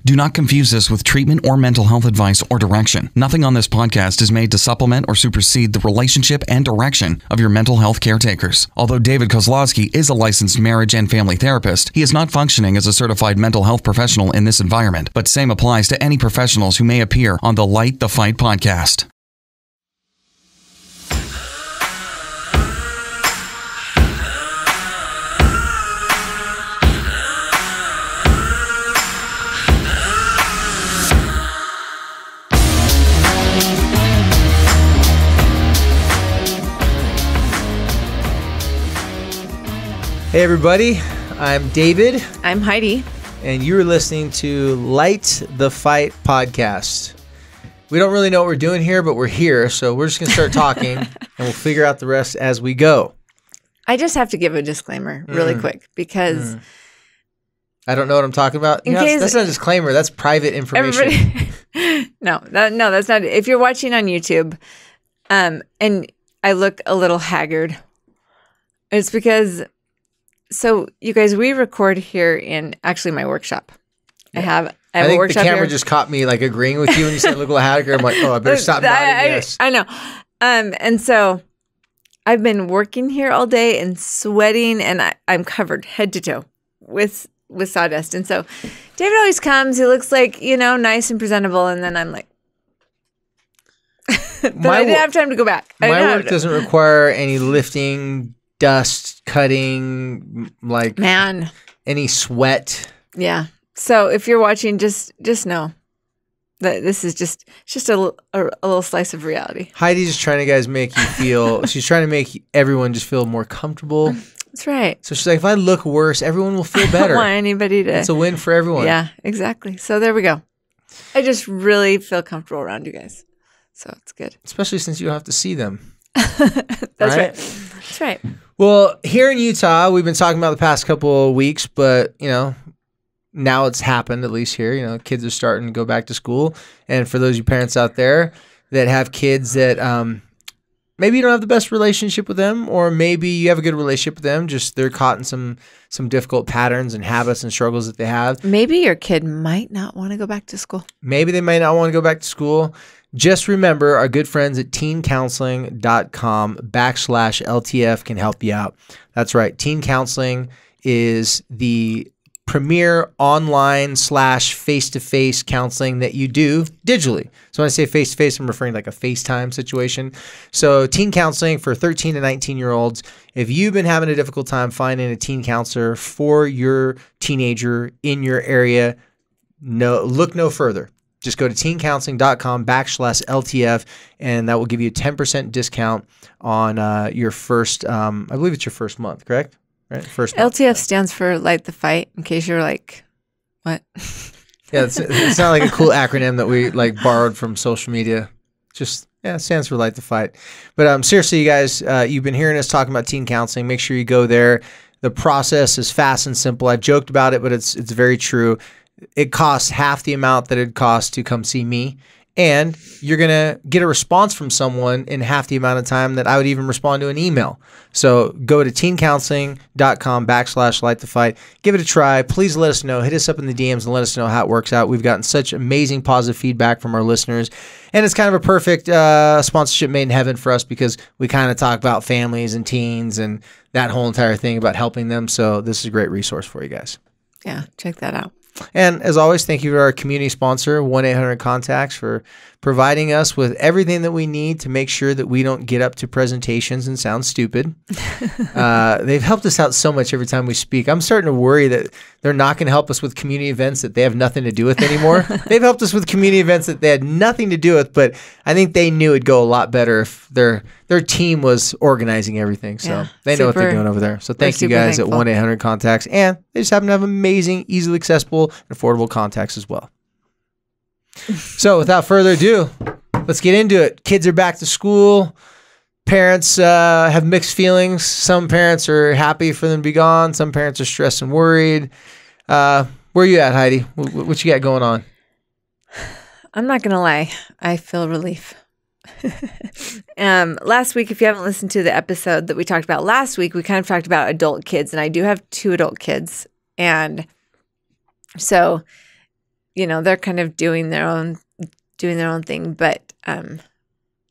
Do not confuse this with treatment or mental health advice or direction. Nothing on this podcast is made to supplement or supersede the relationship and direction of your mental health caretakers. Although David Kozlowski is a licensed marriage and family therapist, he is not functioning as a certified mental health professional in this environment, but same applies to any professionals who may appear on the Light the Fight podcast. Hey everybody, I'm David. I'm Heidi. And you're listening to Light the Fight podcast. We don't really know what we're doing here, but we're here, so we're just going to start talking and we'll figure out the rest as we go. I just have to give a disclaimer really quick because... I don't know what I'm talking about. That's not a disclaimer, that's private information. No, that's not. If you're watching on YouTube and I look a little haggard, it's because... So, you guys, we record here in actually my workshop. I have a workshop. The camera just caught me like agreeing with you when you said look a little haggard. I'm like, oh, I better stop nodding yes. I know. And so I've been working here all day and sweating, and I'm covered head to toe with sawdust. And so David always comes. He looks like, nice and presentable, and then I'm like, but I didn't have time to go back. My work doesn't require any lifting, dust, cutting, like any sweat. Yeah. So if you're watching, just know that this is just a little slice of reality. Heidi's just trying to make you feel. She's trying to make everyone just feel more comfortable. That's right. So she's like, if I look worse, everyone will feel better. I don't want anybody to. It's a win for everyone. Yeah, exactly. So there we go. I just really feel comfortable around you guys. So it's good. Especially since you don't have to see them. That's right. That's right. Well, here in Utah, we've been talking about the past couple of weeks, but, now it's happened, at least here. Kids are starting to go back to school. And for those of you parents out there that have kids that maybe you don't have the best relationship with them, or maybe you have a good relationship with them, just they're caught in some difficult patterns and habits and struggles that they have. Maybe your kid might not want to go back to school. Maybe they might not want to go back to school. Just remember, our good friends at teencounseling.com/LTF can help you out. That's right. Teen Counseling is the premier online / face-to-face counseling that you do digitally. So when I say face-to-face, I'm referring to like a FaceTime situation. So teen counseling for 13 to 19-year-olds. If you've been having a difficult time finding a teen counselor for your teenager in your area, look no further. Just go to teencounseling.com/LTF, and that will give you a 10% discount on your first, I believe it's your first month, correct? Right, first month. LTF stands for Light the Fight, in case you're like, what? Yeah, it's not like a cool acronym that we borrowed from social media. Just, it stands for Light the Fight. But seriously, you guys, you've been hearing us talking about teen counseling. Make sure you go there. The process is fast and simple. I've joked about it, but it's very true. It costs half the amount that it costs to come see me, and you're going to get a response from someone in half the amount of time that I would even respond to an email. So go to teencounseling.com/lightthefight. Give it a try. Please let us know. Hit us up in the DMs and let us know how it works out. We've gotten such amazing positive feedback from our listeners, and it's kind of a perfect sponsorship made in heaven for us because we kind of talk about families and teens and that whole entire thing about helping them. So this is a great resource for you guys. Yeah, check that out. And as always, thank you to our community sponsor, 1-800-CONTACTS, for providing us with everything that we need to make sure that we don't get up to presentations and sound stupid. They've helped us out so much every time we speak. I'm starting to worry that they're not going to help us with community events that they have nothing to do with anymore. They've helped us with community events that they had nothing to do with, but I think they knew it'd go a lot better if their team was organizing everything. So they know what they're doing over there. So thank you guys at 1-800-CONTACTS. And they just happen to have amazing, easily accessible, and affordable contacts as well. So without further ado, let's get into it. Kids are back to school. Parents have mixed feelings. Some parents are happy for them to be gone. Some parents are stressed and worried. Where are you at, Heidi? What you got going on? I'm not going to lie. I feel relief. Last week, if you haven't listened to the episode that we talked about last week, we kind of talked about adult kids, and I do have 2 adult kids. And so, they're kind of doing their own thing. But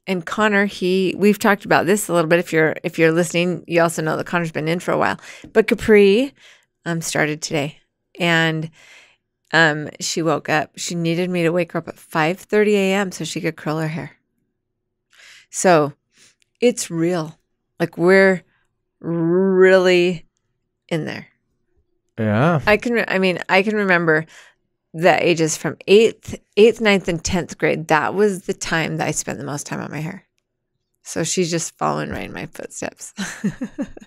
and Connor, we've talked about this a little bit. If you're listening, you also know that Connor's been in for a while. But Capri started today, and she woke up. She needed me to wake her up at 5:30 a.m. so she could curl her hair. So it's real. Like, we're really in there. Yeah. I can remember the ages from 8th, 9th, and 10th grade. That was the time that I spent the most time on my hair. So she's just following right in my footsteps.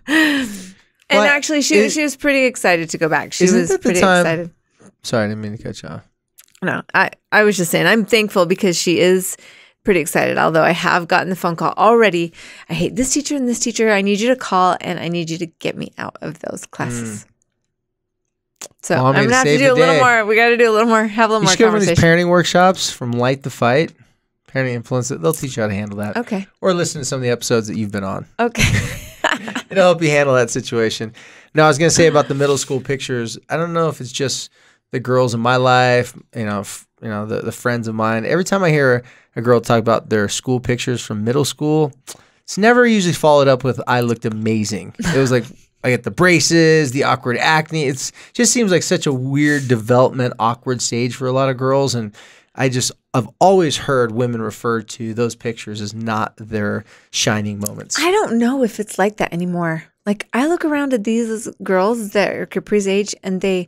And actually, she was pretty excited to go back. She was pretty excited. Sorry, I didn't mean to cut you off. No, I was just saying I'm thankful because she is pretty excited, although I have gotten the phone call already. I hate this teacher and this teacher. I need you to call, and I need you to get me out of those classes. So I'm going to have to do a little more. We got to do a little more, have a little more conversation. You should go to these parenting workshops from Light the Fight, Parenting Influence. They'll teach you how to handle that. Okay. Or listen to some of the episodes that you've been on. Okay. It'll help you handle that situation. No, I was going to say about the middle school pictures. I don't know if it's just the girls in my life, the friends of mine. Every time I hear a girl talk about their school pictures from middle school, it's never usually followed up with "I looked amazing." It was like, I get the braces, the awkward acne. It just seems like such a weird development, awkward stage for a lot of girls. And I've always heard women refer to those pictures as not their shining moments. I don't know if it's like that anymore. Like, I look around at these girls that are Capri's age, and they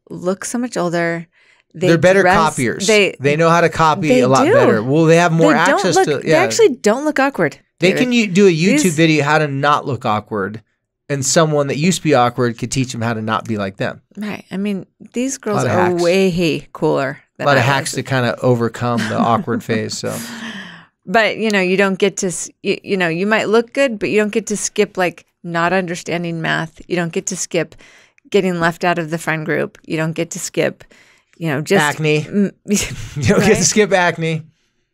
look so much older. They're better copiers. They know how to copy a lot better. Well, they have more access to. They actually don't look awkward. They can do a YouTube video how to not look awkward, and someone that used to be awkward could teach them how to not be like them. Right. I mean, these girls are way cooler. A lot of hacks to kind of overcome the awkward phase. So, but you don't get to. You might look good, but you don't get to skip like not understanding math. You don't get to skip getting left out of the friend group. You don't get to skip. Just acne. You don't get to skip acne.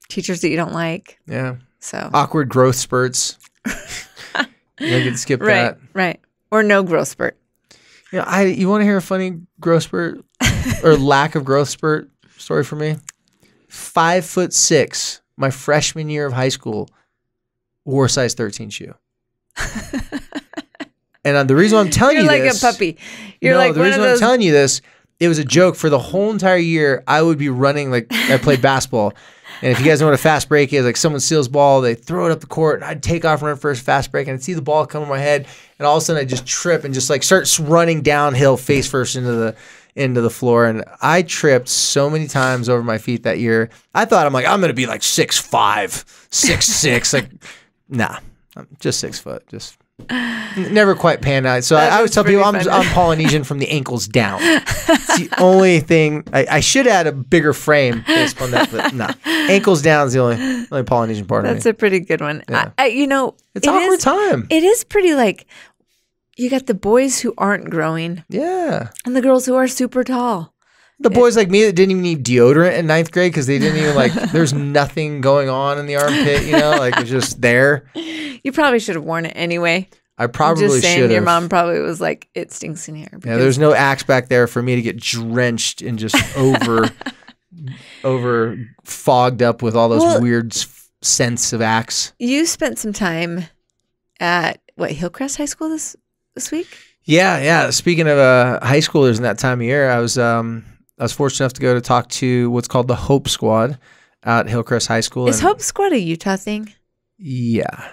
Teachers that you don't like. Yeah. So awkward growth spurts. You don't get to skip that. Right. Or no growth spurt. You want to hear a funny growth spurt or lack of growth spurt story for me? 5'6", my freshman year of high school, wore a size 13 shoe. And the reason I'm telling you this, you're like a puppy. You're like the reason I'm telling you this, it was a joke. For the whole entire year, I would be running like I played basketball. And if you guys know what a fast break is, like someone steals the ball, they throw it up the court, and I'd take off and run for a fast break, and I'd see the ball come to my head, and all of a sudden I'd just trip and just like start running downhill face first into the floor. And I tripped so many times over my feet that year. I thought I'm going to be like 6'5", 6'6". Like, nah, I'm just 6 foot. Just never quite panned out. So I always tell people I'm Polynesian from the ankles down. It's the only thing. I should add a bigger frame based on that, but nah. Ankles down is the only Polynesian part of me. That's a pretty good one. Yeah. It's awkward time. It is pretty like you got the boys who aren't growing. Yeah. And the girls who are super tall. The boys like me that didn't even need deodorant in 9th grade because they didn't even there's nothing going on in the armpit, it's just there. You probably should have worn it anyway. I probably should have. Just saying, your mom probably was like, it stinks in here. Yeah, there's no axe back there for me to get drenched and just over fogged up with all those weird scents of axe. You spent some time at Hillcrest High School this week? Yeah. Speaking of high schoolers in that time of year, I was fortunate enough to go to talk to what's called the Hope Squad at Hillcrest High School. Is Hope Squad a Utah thing? Yeah,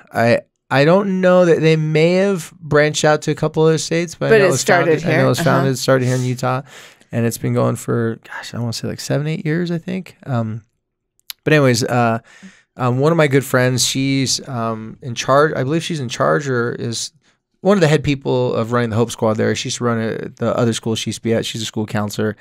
I don't know that they may have branched out to a couple other states, but I know it started here. I know it was founded, started here in Utah, and it's been going for, I want to say like 7-8 years, I think. But anyways, one of my good friends, she's in charge. I believe she's in charge or is one of the head people of running the Hope Squad there. She used to run at the other school she used to be at. She's a school counselor.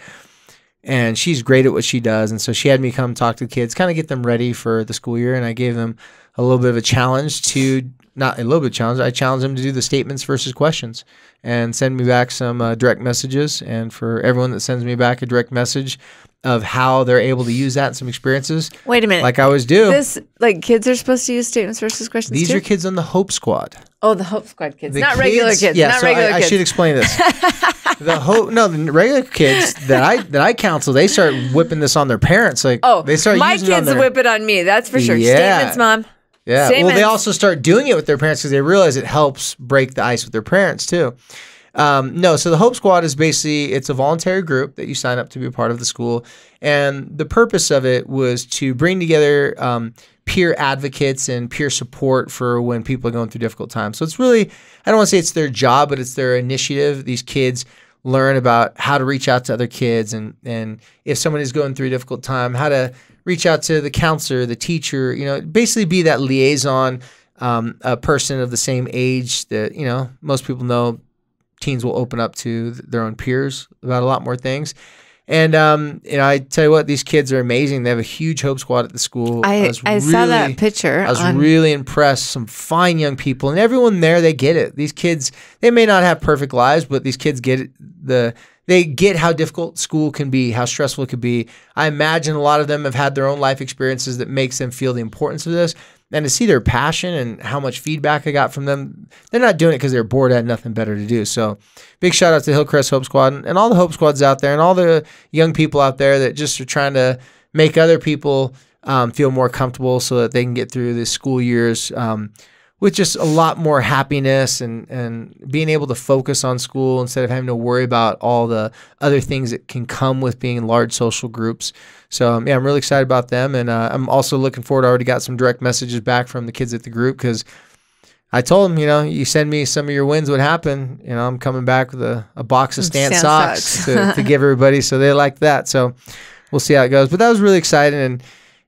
And she's great at what she does. And so she had me come talk to the kids, kind of get them ready for the school year. And I gave them a little bit of a challenge to not a little bit challenged. I challenge them to do the statements versus questions and send me back some direct messages. And for everyone that sends me back a direct message of how they're able to use that in some experiences. Wait a minute. Like I always do. This, like, kids are supposed to use statements versus questions These too? are kids on the Hope Squad. Oh, the Hope Squad kids. The Not regular kids. Yeah, Not so regular kids. I should explain this. The regular kids that I counsel, they start whipping this on their parents. Like, they start my using it on kids their, whip it on me. That's for sure. Yeah. Statements, Mom. Yeah. Statements. Well, they also start doing it with their parents because they realize it helps break the ice with their parents too. No, so the Hope Squad is basically, it's a voluntary group that you sign up to be a part of the school. And the purpose of it was to bring together peer advocates and peer support for when people are going through difficult times. So it's really, I don't want to say it's their job, but it's their initiative. These kids learn about how to reach out to other kids and if someone is going through a difficult time, how to reach out to the counselor, the teacher, basically be that liaison, a person of the same age that, most people know teens will open up to their own peers about a lot more things. And, I tell you what, these kids are amazing. They have a huge Hope Squad at the school. I saw that picture. I was really impressed. Some fine young people. And everyone there, they get it. These kids, they may not have perfect lives, but these kids get it. They get how difficult school can be, how stressful it could be. I imagine a lot of them have had their own life experiences that makes them feel the importance of this. And to see their passion and how much feedback I got from them, they're not doing it because they're bored, had nothing better to do. So big shout out to Hillcrest Hope Squad and all the Hope Squads out there and all the young people out there that just are trying to make other people feel more comfortable so that they can get through the school years with just a lot more happiness and being able to focus on school instead of having to worry about all the other things that can come with being in large social groups. So, I'm really excited about them. And I'm also looking forward. I already got some direct messages back from the kids at the group because I told them, you send me some of your wins, what happened? I'm coming back with a box of Stan socks to give everybody. So they like that. So we'll see how it goes. But that was really exciting.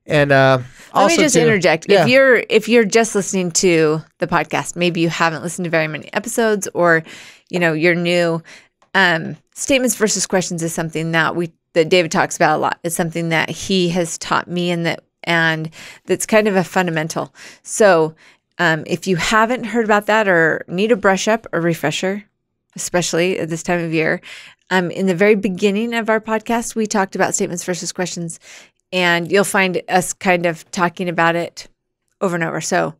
And let me just interject. Yeah. If you're just listening to the podcast, maybe you haven't listened to very many episodes, or you're new. Statements versus questions is something that David talks about a lot. It's something that he has taught me, and that's kind of a fundamental. So if you haven't heard about that or need a brush up or refresher, especially at this time of year, in the very beginning of our podcast, we talked about statements versus questions. And you'll find us kind of talking about it over and over. So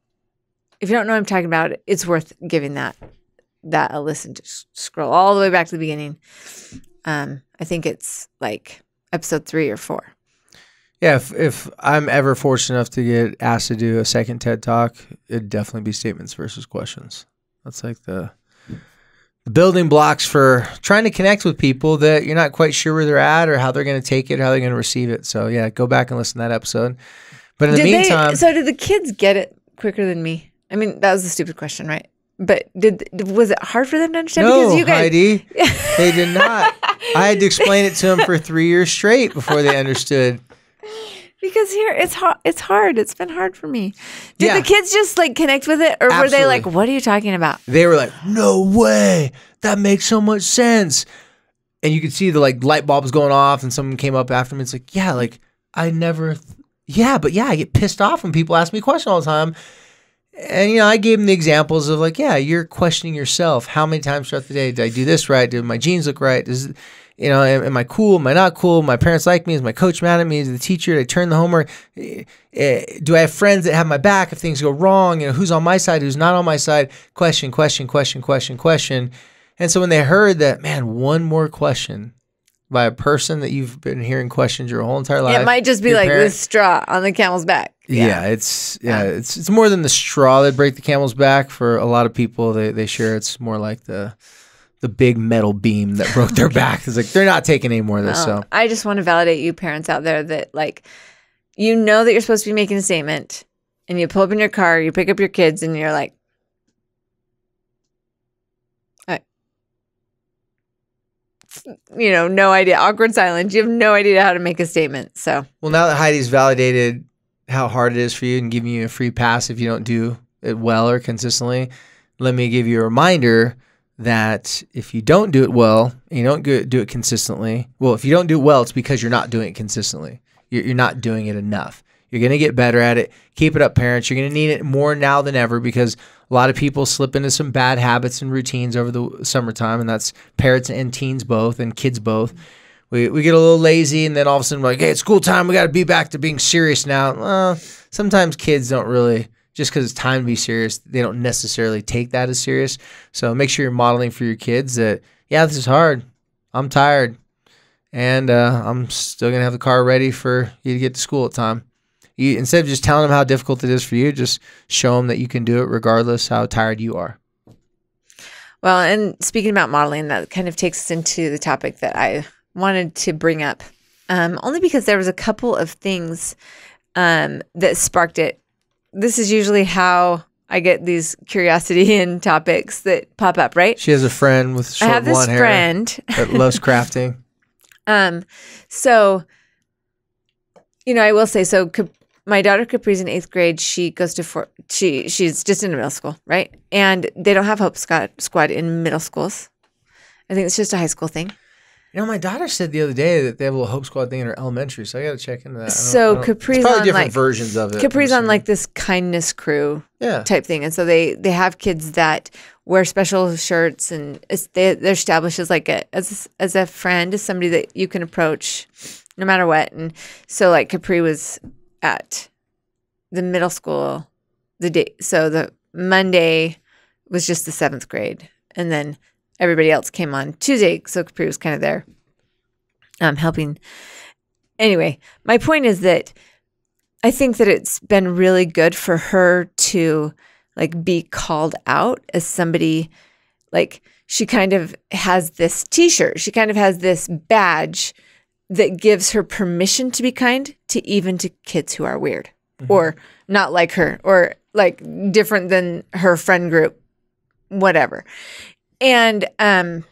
if you don't know what I'm talking about, it's worth giving that a listen. Just scroll all the way back to the beginning. I think it's like episode 3 or 4. Yeah, if I'm ever fortunate enough to get asked to do a second TED Talk, it'd definitely be statements versus questions. That's like the building blocks for trying to connect with people that you're not quite sure where they're at or how they're going to take it, how they're going to receive it. So yeah, go back and listen to that episode. But in the meantime, so did the kids get it quicker than me? I mean, that was a stupid question, right? But was it hard for them to understand? No, because you guys, Heidi, they did not. I had to explain it to them for 3 years straight before they understood. Because here it's hard. It's been hard for me. Did the kids just like connect with it, or were they like, "What are you talking about?" They were like, "No way, that makes so much sense." And you could see the light bulbs going off, and someone came up after me. It's like, "Yeah, I never, but I get pissed off when people ask me a question all the time." And I gave them the examples of you're questioning yourself. How many times throughout the day did I do this right? Did my jeans look right? Am I cool? Am I not cool? My parents like me? Is my coach mad at me? Is the teacher? Did I turn the homework? Do I have friends that have my back if things go wrong? Who's on my side? Who's not on my side? Question. And so when they heard that, man, one more question by a person that you've been hearing questions your whole entire life. It might just be like this straw on the camel's back. It's more than the straw that break the camel's back. For a lot of people, they share it's more like the big metal beam that broke their back. It's like they're not taking any more of this. So I just want to validate you parents out there that that you're supposed to be making a statement, and you pull up in your car, you pick up your kids, and you're like, no idea. Awkward silence. You have no idea how to make a statement. So well, now that Heidi's validated how hard it is for you and giving you a free pass if you don't do it well or consistently, let me give you a reminder that if you don't do it well and you don't do it consistently, if you don't do it well, it's because you're not doing it consistently. You're not doing it enough. You're going to get better at it. Keep it up, parents. You're going to need it more now than ever because A lot of people slip into some bad habits and routines over the summertime, and that's parents and teens both and kids both. We get a little lazy, and then all of a sudden we're like, hey, it's school time. We got to be back to being serious now. Well, sometimes kids don't really, just because it's time to be serious, they don't necessarily take that as serious. So make sure you're modeling for your kids that, yeah, this is hard. I'm tired. And I'm still going to have the car ready for you to get to school at time. Instead of just telling them how difficult it is for you, just show them that you can do it regardless how tired you are. Well, and speaking about modeling, that kind of takes us into the topic that I wanted to bring up, only because there was a couple of things that sparked it. This is usually how I get these curiosity and topics that pop up, right? She has a friend with short blonde hair that loves crafting. So, I will say, so my daughter Capri's in 8th grade. She goes to she's just in middle school, right? And they don't have Hope Squad in middle schools. I think it's just a high school thing. My daughter said the other day that they have a little Hope Squad thing in her elementary, so I got to check into that. So Capri's it's probably on different versions of it. Capri's on like this kindness crew type thing, and so they have kids that wear special shirts, and they're established as like as a friend, as somebody that you can approach no matter what. And so like Capri was at the middle school the Monday was just the 7th grade, and then everybody else came on Tuesday, so Capri was kind of there helping. Anyway, my point is that I think that it's been really good for her to like be called out as somebody, like she kind of has this t-shirt. She kind of has this badge that gives her permission to be kind even to kids who are weird or not like her or like different than her friend group, whatever. And I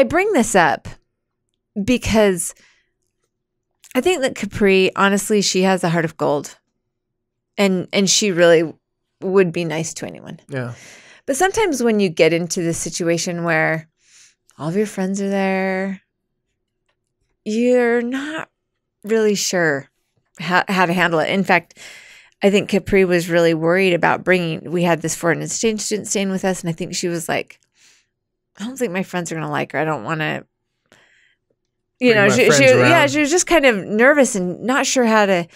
bring this up because I think that Capri, honestly, she has a heart of gold, and she really would be nice to anyone. Yeah. But sometimes when you get into this situation where all of your friends are there, you're not really sure how to handle it. In fact, I think Capri was really worried about we had this foreign exchange student staying with us, and I think she was like, I don't think my friends are going to like her. I don't want to, she was just kind of nervous and not sure how to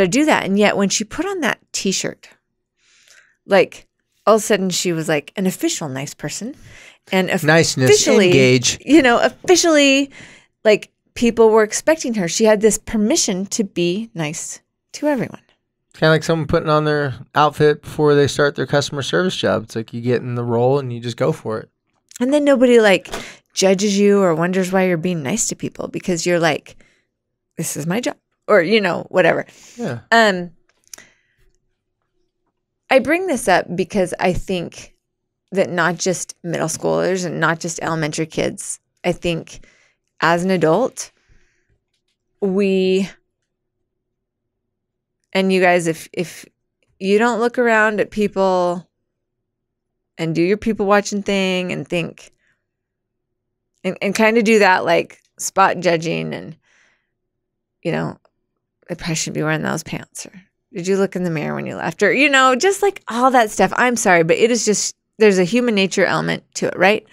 do that. And yet when she put on that t-shirt, like all of a sudden she was like an official nice person, and niceness, engage, officially like people were expecting her. She had this permission to be nice to everyone. Kind of like someone putting on their outfit before they start their customer service job. It's like you get in the role and you just go for it. And then nobody like judges you or wonders why you're being nice to people because you're like, this is my job, or, whatever. Yeah. I bring this up because I think that not just middle schoolers and not just elementary kids, I think as an adult, and you guys, if you don't look around at people and do your people watching thing and think and kind of do that like spot judging and, I probably shouldn't be wearing those pants, or did you look in the mirror when you left, or, just like all that stuff. I'm sorry, but it is just, there's a human nature element to it, right?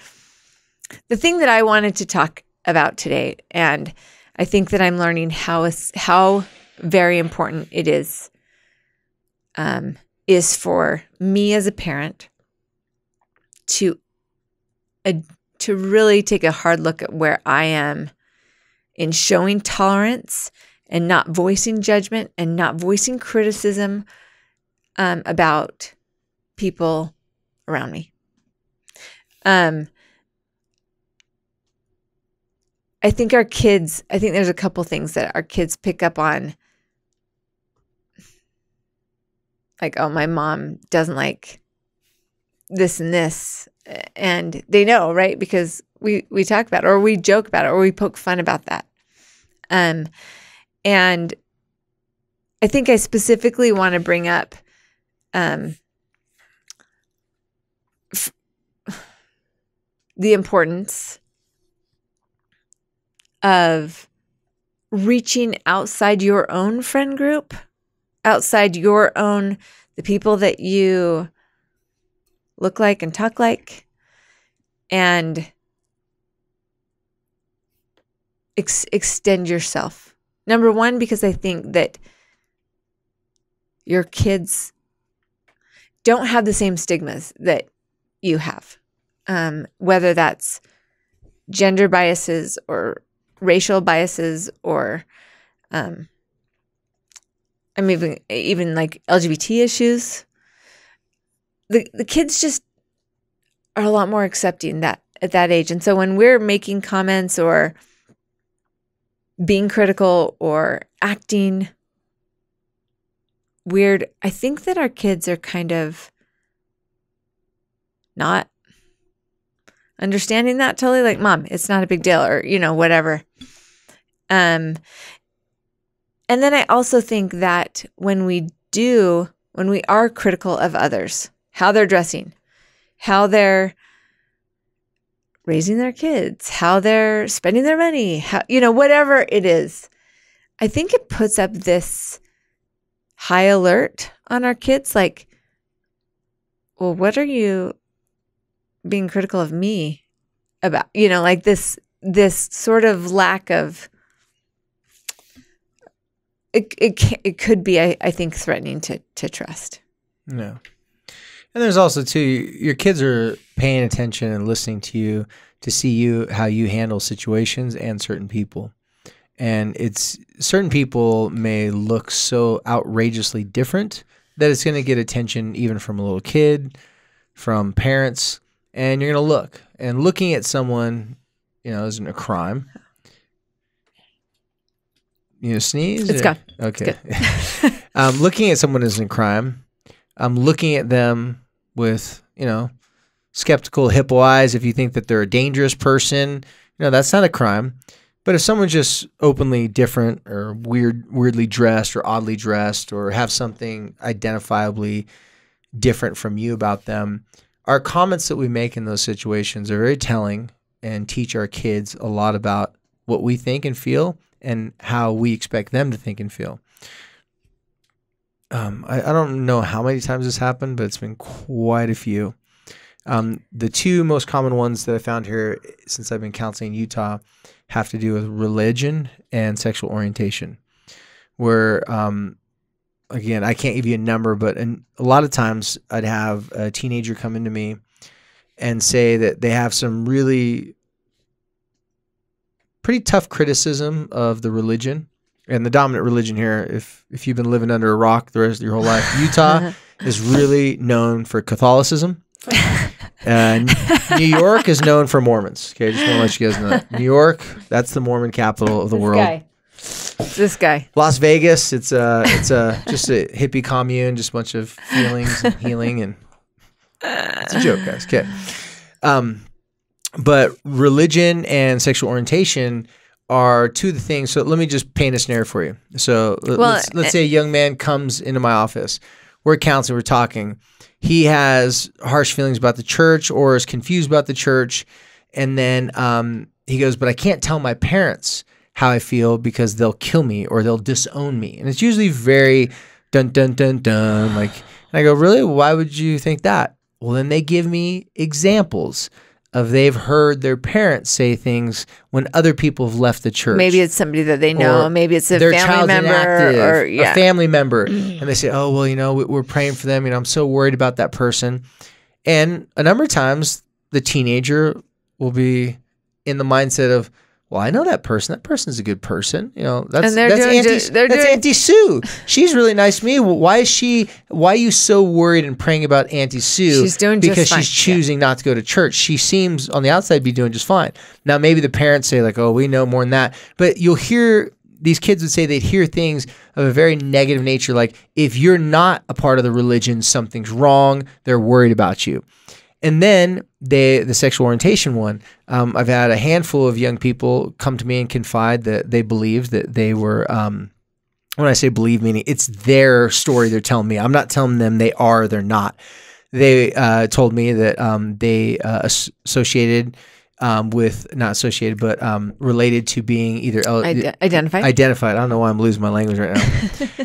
The thing that I wanted to talk about today, and I think that I'm learning how very important it is for me as a parent to really take a hard look at where I am in showing tolerance and not voicing judgment and not voicing criticism about people around me. I think there's a couple things that our kids pick up on. Like, oh, my mom doesn't like this and this. And they know, right? Because we talk about it, or we joke about it, or we poke fun about that. And I think I specifically want to bring up the importance of reaching outside your own friend group, outside the people that you look like and talk like, and extend yourself. Number one, because I think that your kids don't have the same stigmas that you have, whether that's gender biases or racial biases or even like LGBT issues. The kids just are a lot more accepting that at that age. And so when we're making comments or being critical or acting weird, I think that our kids are kind of not understanding that totally, like, Mom, it's not a big deal, or, whatever. And then I also think that when we are critical of others, how they're dressing, how they're raising their kids, how they're spending their money, whatever it is, I think it puts up this high alert on our kids. Like, well, what are you being critical of me about? Like this sort of lack of, it could be, I think, threatening to trust. No. And there's also, too, your kids are paying attention and listening to you to see how you handle situations and certain people. And certain people may look so outrageously different that it's going to get attention even from a little kid, from parents, and you're going to look. And looking at someone, isn't a crime. You sneeze? It's gone. Okay. It's looking at someone isn't a crime. Looking at them with, skeptical hippo eyes, if you think that they're a dangerous person, that's not a crime. But if someone's just openly different or weirdly dressed or oddly dressed or have something identifiably different from you about them, our comments that we make in those situations are very telling and teach our kids a lot about what we think and feel and how we expect them to think and feel. I don't know how many times this happened, but it's been quite a few. The two most common ones that I found here since I've been counseling in Utah have to do with religion and sexual orientation, where, again, I can't give you a number, but a lot of times I'd have a teenager come into me and say that they have some really pretty tough criticism of the religion. And the dominant religion here, if you've been living under a rock the rest of your whole life, Utah is really known for Catholicism. New York is known for Mormons. Okay, just want to let you guys know that. New York, that's the Mormon capital of the world. This guy. Las Vegas, it's just a hippie commune, just a bunch of feelings and healing, and it's a joke, guys. Okay. But religion and sexual orientation are two of the things. So let me just paint a scenario for you. So let's say a young man comes into my office. We're counseling, we're talking. He has harsh feelings about the church or is confused about the church. And then he goes, but I can't tell my parents how I feel because they'll kill me or they'll disown me. And it's usually very dun, dun, dun, dun. And I go, really? Why would you think that? Well, then they give me examples of they've heard their parents say things when other people have left the church. Maybe it's somebody that they know. Maybe it's a family member. A family member. And they say, oh, well, we're praying for them. I'm so worried about that person. And a number of times the teenager will be in the mindset of, well, I know that person. That person's a good person. That's Auntie Sue. She's really nice to me. Why are you so worried and praying about Auntie Sue? She's doing because just fine. She's choosing not to go to church. She seems on the outside to be doing just fine. Now, maybe the parents say like, oh, we know more than that. But you'll hear these kids would say they'd hear things of a very negative nature. Like if you're not a part of the religion, something's wrong. They're worried about you. And then the sexual orientation one, I've had a handful of young people come to me and confide that they believed that they were, when I say believe, meaning it's their story they're telling me. I'm not telling them they are or they're not. They told me that they associated with, not associated, but related to being either identified. Identified. I don't know why I'm losing my language right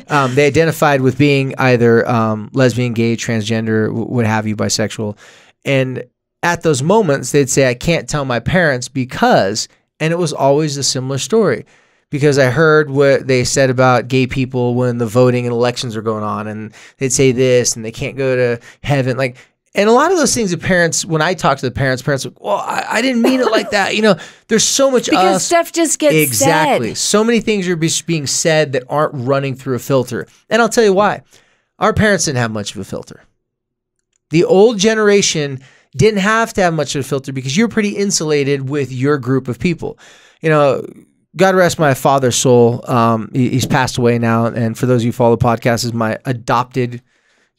now. They identified with being either lesbian, gay, transgender, what have you, bisexual. And at those moments, they'd say, I can't tell my parents because, and it was always a similar story. Because I heard what they said about gay people when the voting and elections are going on, and they'd say this, and they can't go to heaven. Like, and a lot of those things, the parents, when I talk to the parents are like, well, I didn't mean it like that. You know, there's so much because stuff just gets exactly. said. So many things are being said that aren't running through a filter. And I'll tell you why. Our parents didn't have much of a filter. The old generation didn't have to have much of a filter because you're pretty insulated with your group of people. You know, God rest my father's soul. He's passed away now. And for those of you who follow the podcast, is my adopted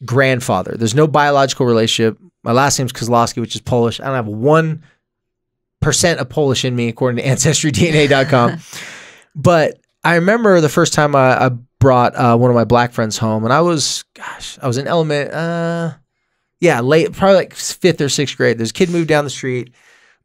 grandfather. There's no biological relationship. My last name's Kozlowski, which is Polish. I don't have 1% of Polish in me, according to AncestryDNA.com. But I remember the first time I brought one of my black friends home, and I was in late, probably like 5th or 6th grade. There's a kid moved down the street.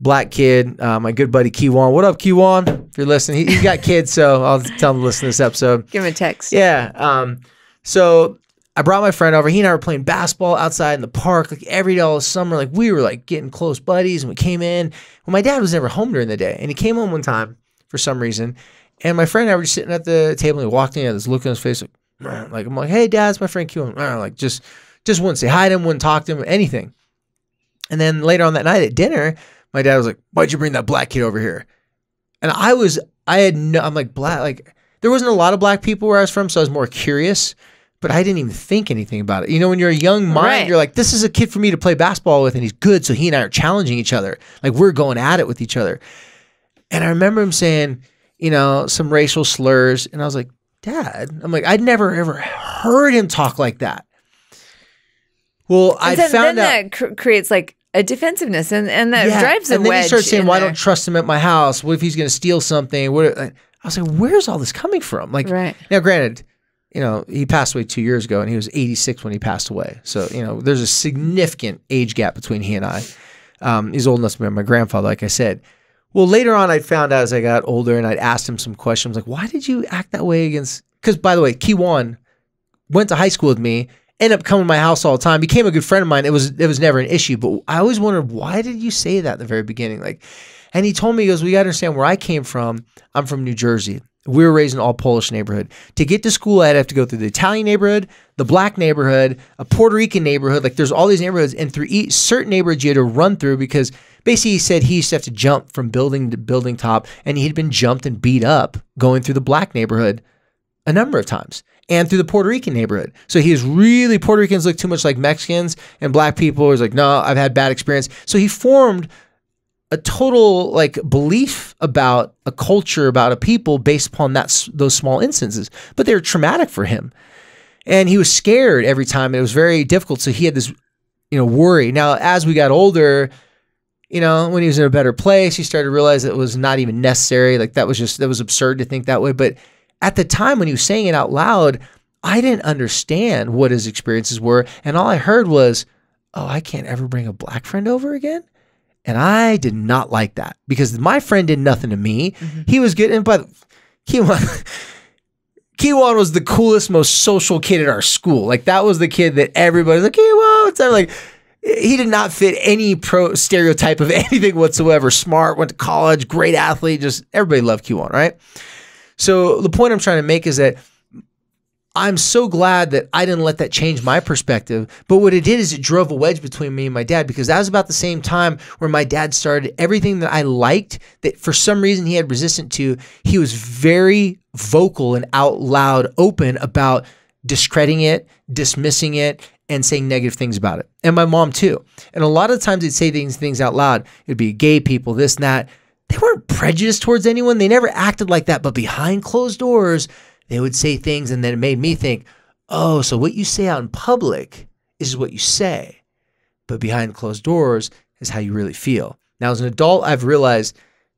Black kid, my good buddy Kiwan. What up, Kiwan? If you're listening, he's got kids, so I'll tell him to listen to this episode. Give him a text. Yeah. So I brought my friend over. He and I were playing basketball outside in the park, like every day all summer. Like we were like getting close buddies, and we came in. Well, my dad was never home during the day, and he came home one time for some reason. And my friend and I were just sitting at the table, and he walked in, had this look on his face, like I'm like, hey, Dad, it's my friend Kiwan. Like just wouldn't say hi to him, wouldn't talk to him, anything. And then later on that night at dinner, my dad was like, why'd you bring that black kid over here? And I'm like, black, like there wasn't a lot of black people where I was from, so I was more curious, but I didn't even think anything about it. You know, when you're a young mind, right, you're like, this is a kid for me to play basketball with, and he's good, so he and I are challenging each other. Like we're going at it with each other. And I remember him saying, you know, some racial slurs, and I was like, Dad, I'm like, I'd never ever heard him talk like that. Well, I found out that creates like a defensive,ness and that drives a wedge. And then he starts saying, well, I don't trust him at my house. What if he's going to steal something? I was like, where's all this coming from? Like, right. Now, granted, you know, he passed away 2 years ago, and he was 86 when he passed away. So, you know, there's a significant age gap between he and I. He's old enough to be my grandfather, like I said. Well, later on, I found out as I got older, and I'd asked him some questions, like, why did you act that way against? Because, by the way, Kiwan went to high school with me, ended up coming to my house all the time, became a good friend of mine. It was never an issue, but I always wondered, why did you say that in the very beginning? Like, and he told me, he goes, well, you got to understand where I came from. I'm from New Jersey. We were raised in an all Polish neighborhood. To get to school, I'd have to go through the Italian neighborhood, the black neighborhood, a Puerto Rican neighborhood. Like there's all these neighborhoods, and through each certain neighborhoods you had to run through, because basically he said he used to have to jump from building to building top, and he'd been jumped and beat up going through the black neighborhood a number of times, and through the Puerto Rican neighborhood. So he is really, Puerto Ricans look too much like Mexicans, and black people was like, no, I've had bad experience. So he formed a total like belief about a culture, about a people based upon those small instances, but they were traumatic for him. And he was scared every time. And it was very difficult. So he had this, worry. Now, as we got older, when he was in a better place, he started to realize that it was not even necessary. Like that was absurd to think that way. But at the time when he was saying it out loud, I didn't understand what his experiences were. And all I heard was, oh, I can't ever bring a black friend over again. And I did not like that, because my friend did nothing to me. Mm-hmm. He was good. But Kiwan was the coolest, most social kid at our school. Like that was the kid that everybody's like, Kiwan, what's that? Like he did not fit any stereotype of anything whatsoever. Smart, went to college, great athlete. Just everybody loved Kiwan, right? So the point I'm trying to make is that I'm so glad that I didn't let that change my perspective. But what it did is it drove a wedge between me and my dad, because that was about the same time where my dad started everything that I liked that for some reason he had resistance to. He was very vocal and out loud, open about discrediting it, dismissing it, and saying negative things about it. And my mom too. And a lot of times they'd say these things out loud. It'd be gay people, this and that. They weren't prejudiced towards anyone. They never acted like that. But behind closed doors, they would say things, and then it made me think, oh, so what you say out in public is what you say, but behind closed doors is how you really feel. Now, as an adult, I've realized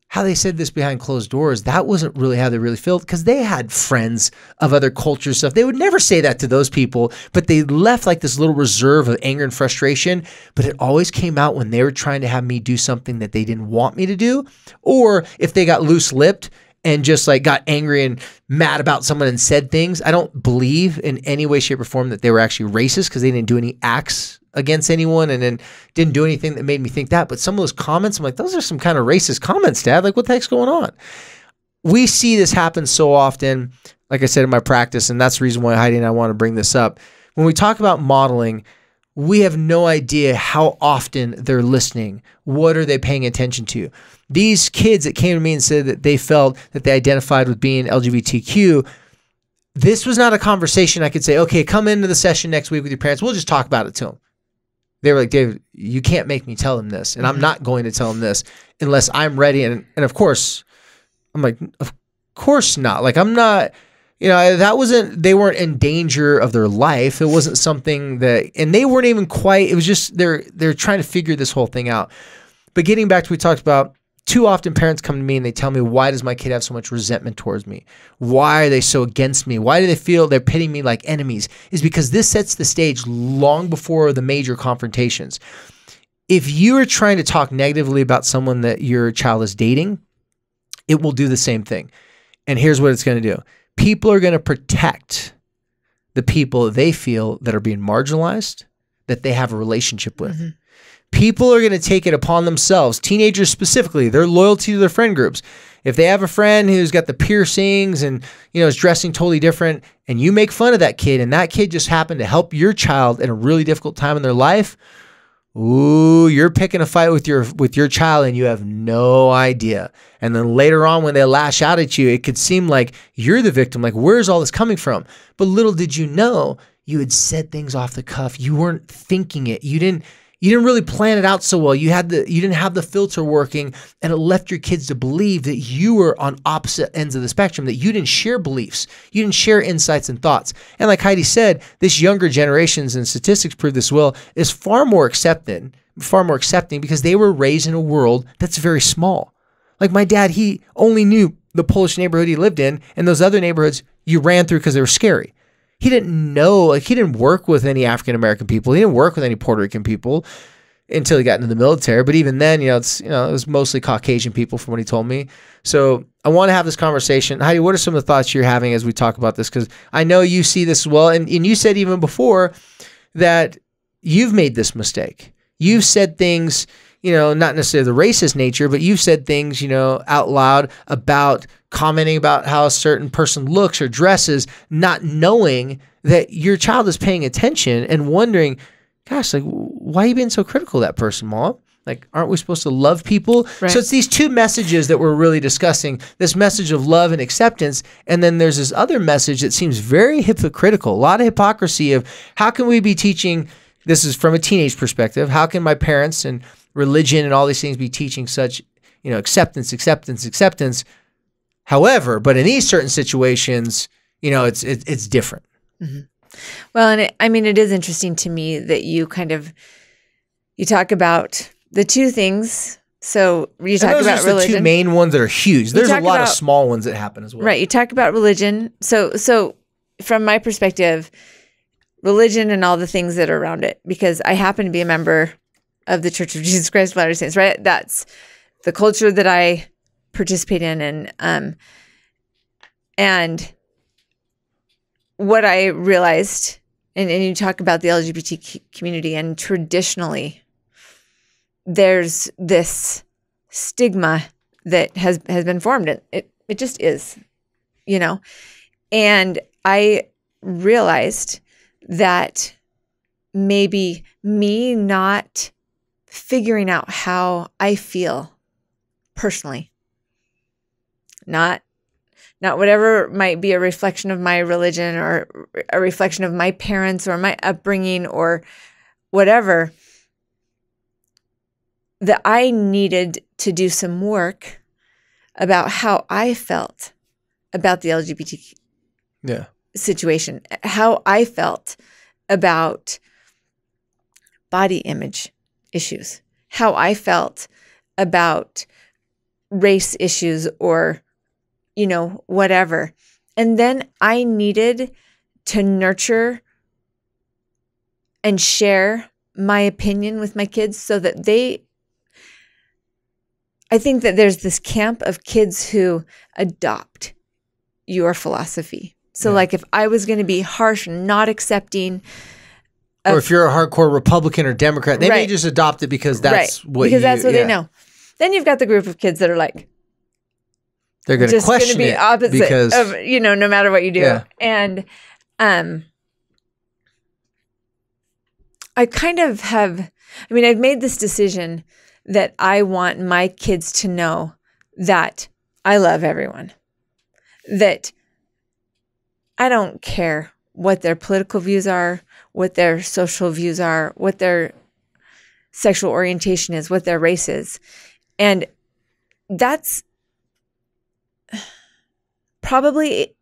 how they said this behind closed doors, that wasn't really how they really felt, because they had friends of other cultures stuff. They would never say that to those people, but they left like this little reserve of anger and frustration, but it always came out when they were trying to have me do something that they didn't want me to do, or if they got loose-lipped, and just like got angry and mad about someone and said things. I don't believe in any way, shape, or form that they were actually racist because they didn't do any acts against anyone and then didn't do anything that made me think that. But some of those comments, I'm like, those are some kind of racist comments, Dad. Like, what the heck's going on? We see this happen so often, like I said, in my practice, and that's the reason why Heidi and I want to bring this up. When we talk about modeling, we have no idea how often they're listening. What are they paying attention to? These kids that came to me and said that they felt that they identified with being LGBTQ, this was not a conversation I could say, okay, come into the session next week with your parents. We'll just talk about it to them. They were like, David, you can't make me tell them this. And I'm not going to tell them this unless I'm ready. And of course, I'm like, of course not. Like, I'm not, that wasn't, they weren't in danger of their life. It wasn't something that, and they weren't even quite, it was just, they're trying to figure this whole thing out. But getting back to what we talked about, too often parents come to me and they tell me, why does my kid have so much resentment towards me? Why are they so against me? Why do they feel they're pitting me like enemies? Is because this sets the stage long before the major confrontations. If you are trying to talk negatively about someone that your child is dating, it will do the same thing. And here's what it's going to do. People are going to protect the people they feel that are being marginalized, that they have a relationship with. Mm-hmm. People are going to take it upon themselves, teenagers specifically, their loyalty to their friend groups. If they have a friend who's got the piercings and, is dressing totally different, and you make fun of that kid, and that kid just happened to help your child in a really difficult time in their life, ooh, you're picking a fight with your child and you have no idea. And then later on when they lash out at you, it could seem like you're the victim. Like, where's all this coming from? But little did you know, you had said things off the cuff. You weren't thinking it. You didn't really plan it out so well. You didn't have the filter working, and it left your kids to believe that you were on opposite ends of the spectrum, that you didn't share beliefs, you didn't share insights and thoughts. And like Heidi said, this younger generations, and statistics prove this well, is far more accepting because they were raised in a world that's very small. Like my dad, he only knew the Polish neighborhood he lived in, and those other neighborhoods you ran through because they were scary. He didn't know, he didn't work with any African-American people. He didn't work with any Puerto Rican people until he got into the military. But even then, it was mostly Caucasian people from what he told me. So I want to have this conversation. Heidi, what are some of the thoughts you're having as we talk about this? Because I know you see this as well. And you said even before that you've made this mistake. You've said things, not necessarily the racist nature, but you've said things, out loud about commenting about how a certain person looks or dresses, not knowing that your child is paying attention and wondering, gosh, like, why are you being so critical of that person, Mom? Like, aren't we supposed to love people? Right. So it's these two messages that we're really discussing, this message of love and acceptance. And then there's this other message that seems very hypocritical, a lot of hypocrisy of how can we be teaching, this is from a teenage perspective, how can my parents and religion and all these things be teaching such, acceptance. However, but in these certain situations, it's different. Mm-hmm. Well, and it is interesting to me that you talk about the two things. So you talk about religion. Those are the two main ones that are huge. There's a lot of small ones that happen as well. Right. You talk about religion. So from my perspective, religion and all the things that are around it, because I happen to be a member of the Church of Jesus Christ of Latter-day Saints, right? That's the culture that I participate in. And what I realized, and you talk about the LGBT community, and traditionally there's this stigma that has been formed. It just is, and I realized that maybe me not figuring out how I feel personally, not whatever might be a reflection of my religion or a reflection of my parents or my upbringing or whatever, that I needed to do some work about how I felt about the LGBT situation, how I felt about body image issues, how I felt about race issues or whatever. And then I needed to nurture and share my opinion with my kids so that I think that there's this camp of kids who adopt your philosophy. So like if I was going to be harsh and not accepting, or if you're a hardcore Republican or Democrat, they may just adopt it because that's what they know. Then you've got the group of kids that are like, they're going to question be it opposite because of, no matter what you do. Yeah. And I kind of have, I've made this decision that I want my kids to know that I love everyone, that I don't care what their political views are, what their social views are, what their sexual orientation is, what their race is. And that's probably,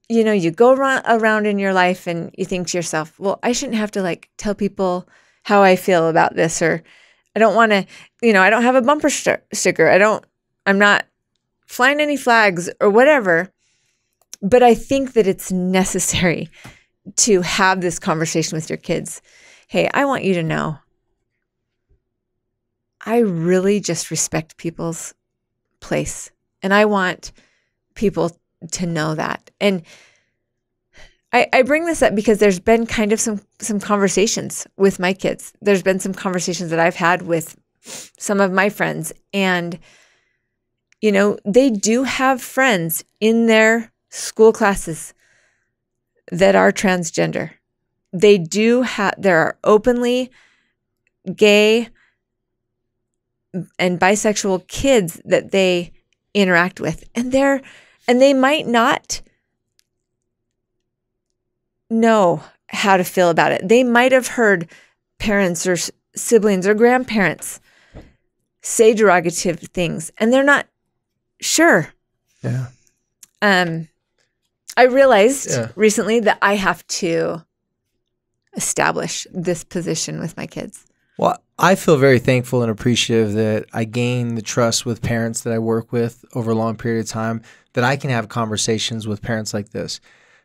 you go around in your life and you think to yourself, well, I shouldn't have to like tell people how I feel about this, or I don't want to, I don't have a bumper sticker. I'm not flying any flags or whatever. But I think that it's necessary to have this conversation with your kids. Hey, I want you to know, I really just respect people's place. And I want people to know that. And I bring this up because there's been kind of some conversations with my kids. There's been some conversations that I've had with some of my friends. And, they do have friends in their school classes that are transgender. There are openly gay and bisexual kids that they interact with, and they might not know how to feel about it. They might have heard parents or siblings or grandparents say derogative things, and they're not sure. Yeah. I realized recently that I have to establish this position with my kids. Well, I feel very thankful and appreciative that I gain the trust with parents that I work with over a long period of time, that I can have conversations with parents like this.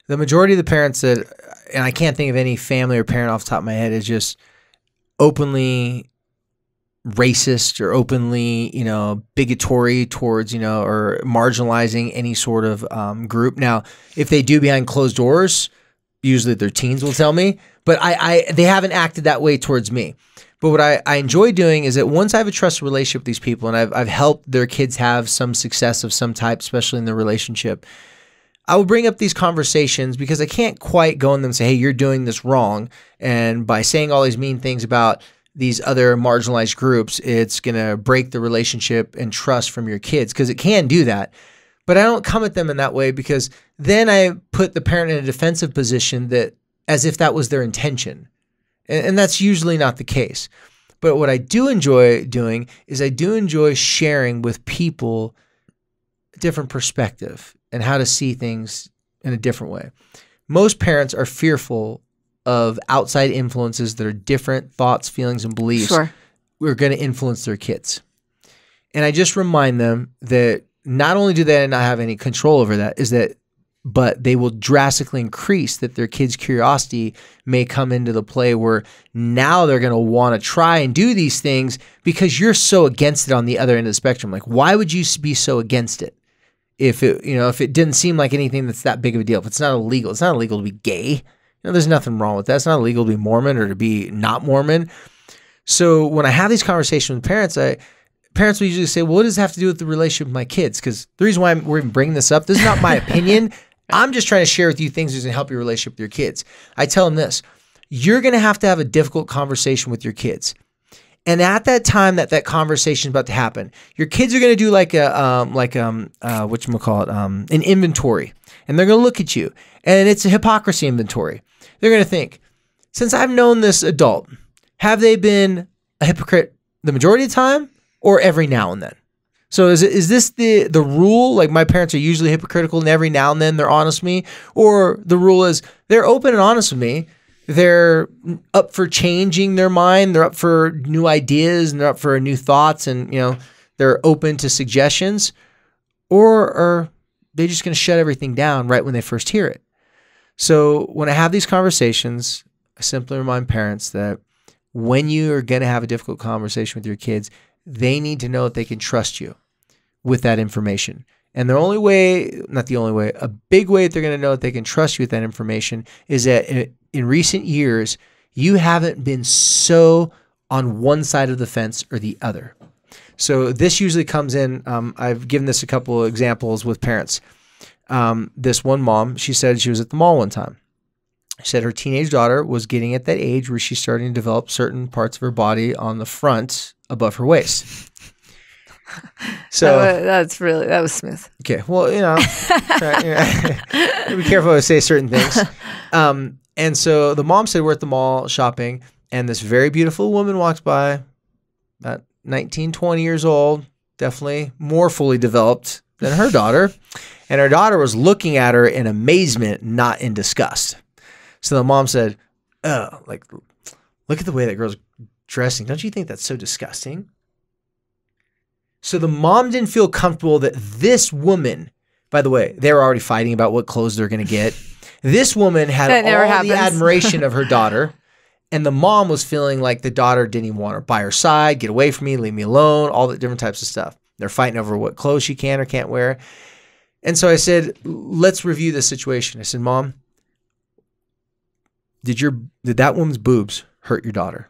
The majority of the parents that, and I can't think of any family or parent off the top of my head, is just openly racist or openly, bigotry towards, or marginalizing any sort of group. Now, if they do behind closed doors, usually their teens will tell me, but they haven't acted that way towards me. But what I enjoy doing is that once I have a trusted relationship with these people, and I've helped their kids have some success of some type, especially in their relationship, I will bring up these conversations because I can't quite go in them and say, hey, you're doing this wrong. And by saying all these mean things about these other marginalized groups, it's going to break the relationship and trust from your kids, because it can do that. But I don't come at them in that way, because then I put the parent in a defensive position that as if that was their intention. And that's usually not the case. But what I do enjoy doing is I do enjoy sharing with people a different perspective and how to see things in a different way. Most parents are fearful of outside influences that are different thoughts, feelings, and beliefs. Sure. We're going to influence their kids. And I just remind them that not only do they not have any control over that, but they will drastically increase that their kids' curiosity may come into the play where now they're going to want to try and do these things because you're so against it on the other end of the spectrum. Like, why would you be so against it? If it didn't seem like anything that's that big of a deal, if it's not illegal to be gay. There's nothing wrong with that. It's not illegal to be Mormon or to be not Mormon. So when I have these conversations with parents, parents will usually say, well, what does it have to do with the relationship with my kids? Because the reason why we're even bringing this up, this is not my opinion. I'm just trying to share with you things that's going to help your relationship with your kids. I tell them this: you're going to have a difficult conversation with your kids. And at that time that conversation is about to happen, your kids are going to do an inventory. And they're going to look at you. And it's a hypocrisy inventory. They're going to think, since I've known this adult, have they been a hypocrite the majority of the time or every now and then? So is this the rule? Like, my parents are usually hypocritical and every now and then they're honest with me? Or the rule is they're open and honest with me. They're up for changing their mind. They're up for new ideas and they're up for new thoughts, and they're open to suggestions. Or are they just going to shut everything down right when they first hear it? So when I have these conversations, I simply remind parents that when you are going to have a difficult conversation with your kids, they need to know that they can trust you with that information. And the only way, not the only way, a big way that they're going to know that they can trust you with that information is that in recent years, you haven't been so on one side of the fence or the other. So this usually comes in, I've given this a couple of examples with parents. This one mom, she said she was at the mall one time. She said her teenage daughter was getting at that age where she's starting to develop certain parts of her body on the front above her waist. So that was smooth. Okay. Well, be careful how I say certain things. And so the mom said, we're at the mall shopping, and this very beautiful woman walks by, about 19, 20 years old, definitely more fully developed than her daughter. And her daughter was looking at her in amazement, not in disgust. So the mom said, oh, like, look at the way that girl's dressing. Don't you think that's so disgusting? So the mom didn't feel comfortable that this woman, by the way, they were already fighting about what clothes they're going to get. This woman had all the admiration of her daughter, and the mom was feeling like the daughter didn't even want her by her side, get away from me, leave me alone, all the different types of stuff. They're fighting over what clothes she can or can't wear. And so I said, let's review this situation. I said, Mom, did that woman's boobs hurt your daughter?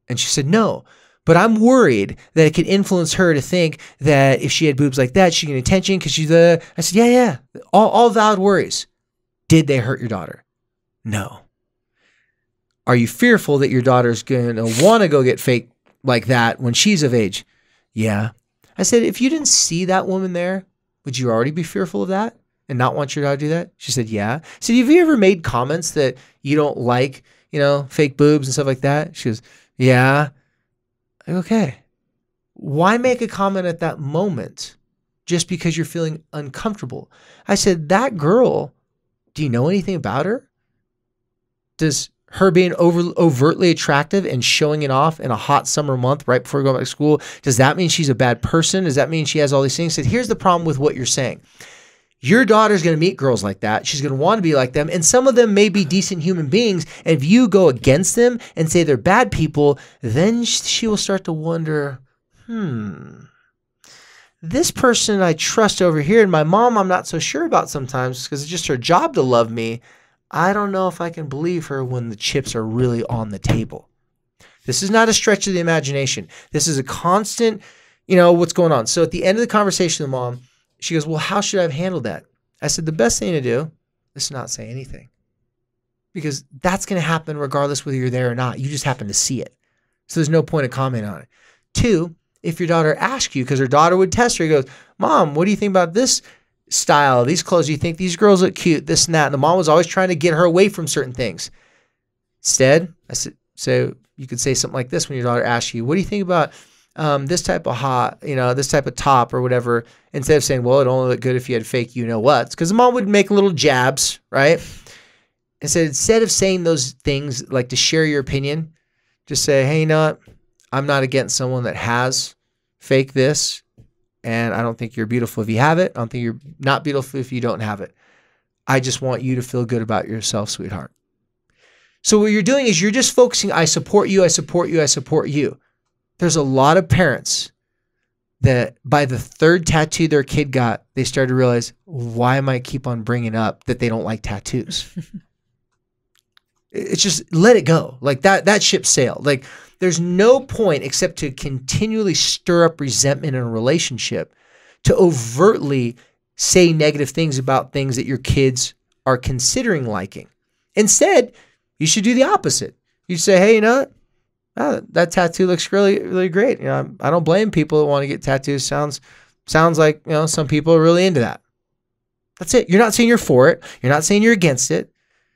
And she said, no. But I'm worried that it could influence her to think that if she had boobs like that, she'd get attention because she's I said, yeah. All valid worries. Did they hurt your daughter? No. Are you fearful that your daughter's going to want to go get fake like that when she's of age? Yeah. I said, if you didn't see that woman there, would you already be fearful of that and not want your daughter to do that? She said, yeah. I said, have you ever made comments that you don't like, fake boobs and stuff like that? She goes, yeah. Okay. Why make a comment at that moment just because you're feeling uncomfortable? I said, that girl, do you know anything about her? Does her being overtly attractive and showing it off in a hot summer month right before going back to school, does that mean she's a bad person? Does that mean she has all these things? I said, here's the problem with what you're saying. Your daughter's going to meet girls like that. She's going to want to be like them. And some of them may be decent human beings. And if you go against them and say they're bad people, then she will start to wonder, this person I trust over here, and my mom I'm not so sure about sometimes because it's just her job to love me. I don't know if I can believe her when the chips are really on the table. This is not a stretch of the imagination. This is a constant, what's going on. So at the end of the conversation with mom, she goes, well, how should I have handled that? I said, the best thing to do is to not say anything because that's going to happen regardless whether you're there or not. You just happen to see it. So there's no point of commenting on it. 2, if your daughter asks you, because her daughter would test her, he goes, Mom, what do you think about this style, these clothes? Do you think these girls look cute, this and that? And the mom was always trying to get her away from certain things. Instead, I said, so you could say something like this when your daughter asks you, what do you think about this type of this type of top or whatever, instead of saying, well, it only look good if you had fake what, because the mom would make little jabs, right? And so instead of saying those things, like to share your opinion, just say, hey, I'm not against someone that has fake this, and I don't think you're beautiful if you have it. I don't think you're not beautiful if you don't have it. I just want you to feel good about yourself, sweetheart. So what you're doing is you're just focusing, I support you, I support you, I support you. There's a lot of parents that by the 3rd tattoo their kid got, they started to realize, why am I keep on bringing up that they don't like tattoos? It's just let it go. Like that ship sailed. Like there's no point except to continually stir up resentment in a relationship, to overtly say negative things about things that your kids are considering liking. Instead, you should do the opposite. You say, hey, that tattoo looks really, really great. I don't blame people that want to get tattoos. Sounds like, some people are really into that. That's it. You're not saying you're for it. You're not saying you're against it.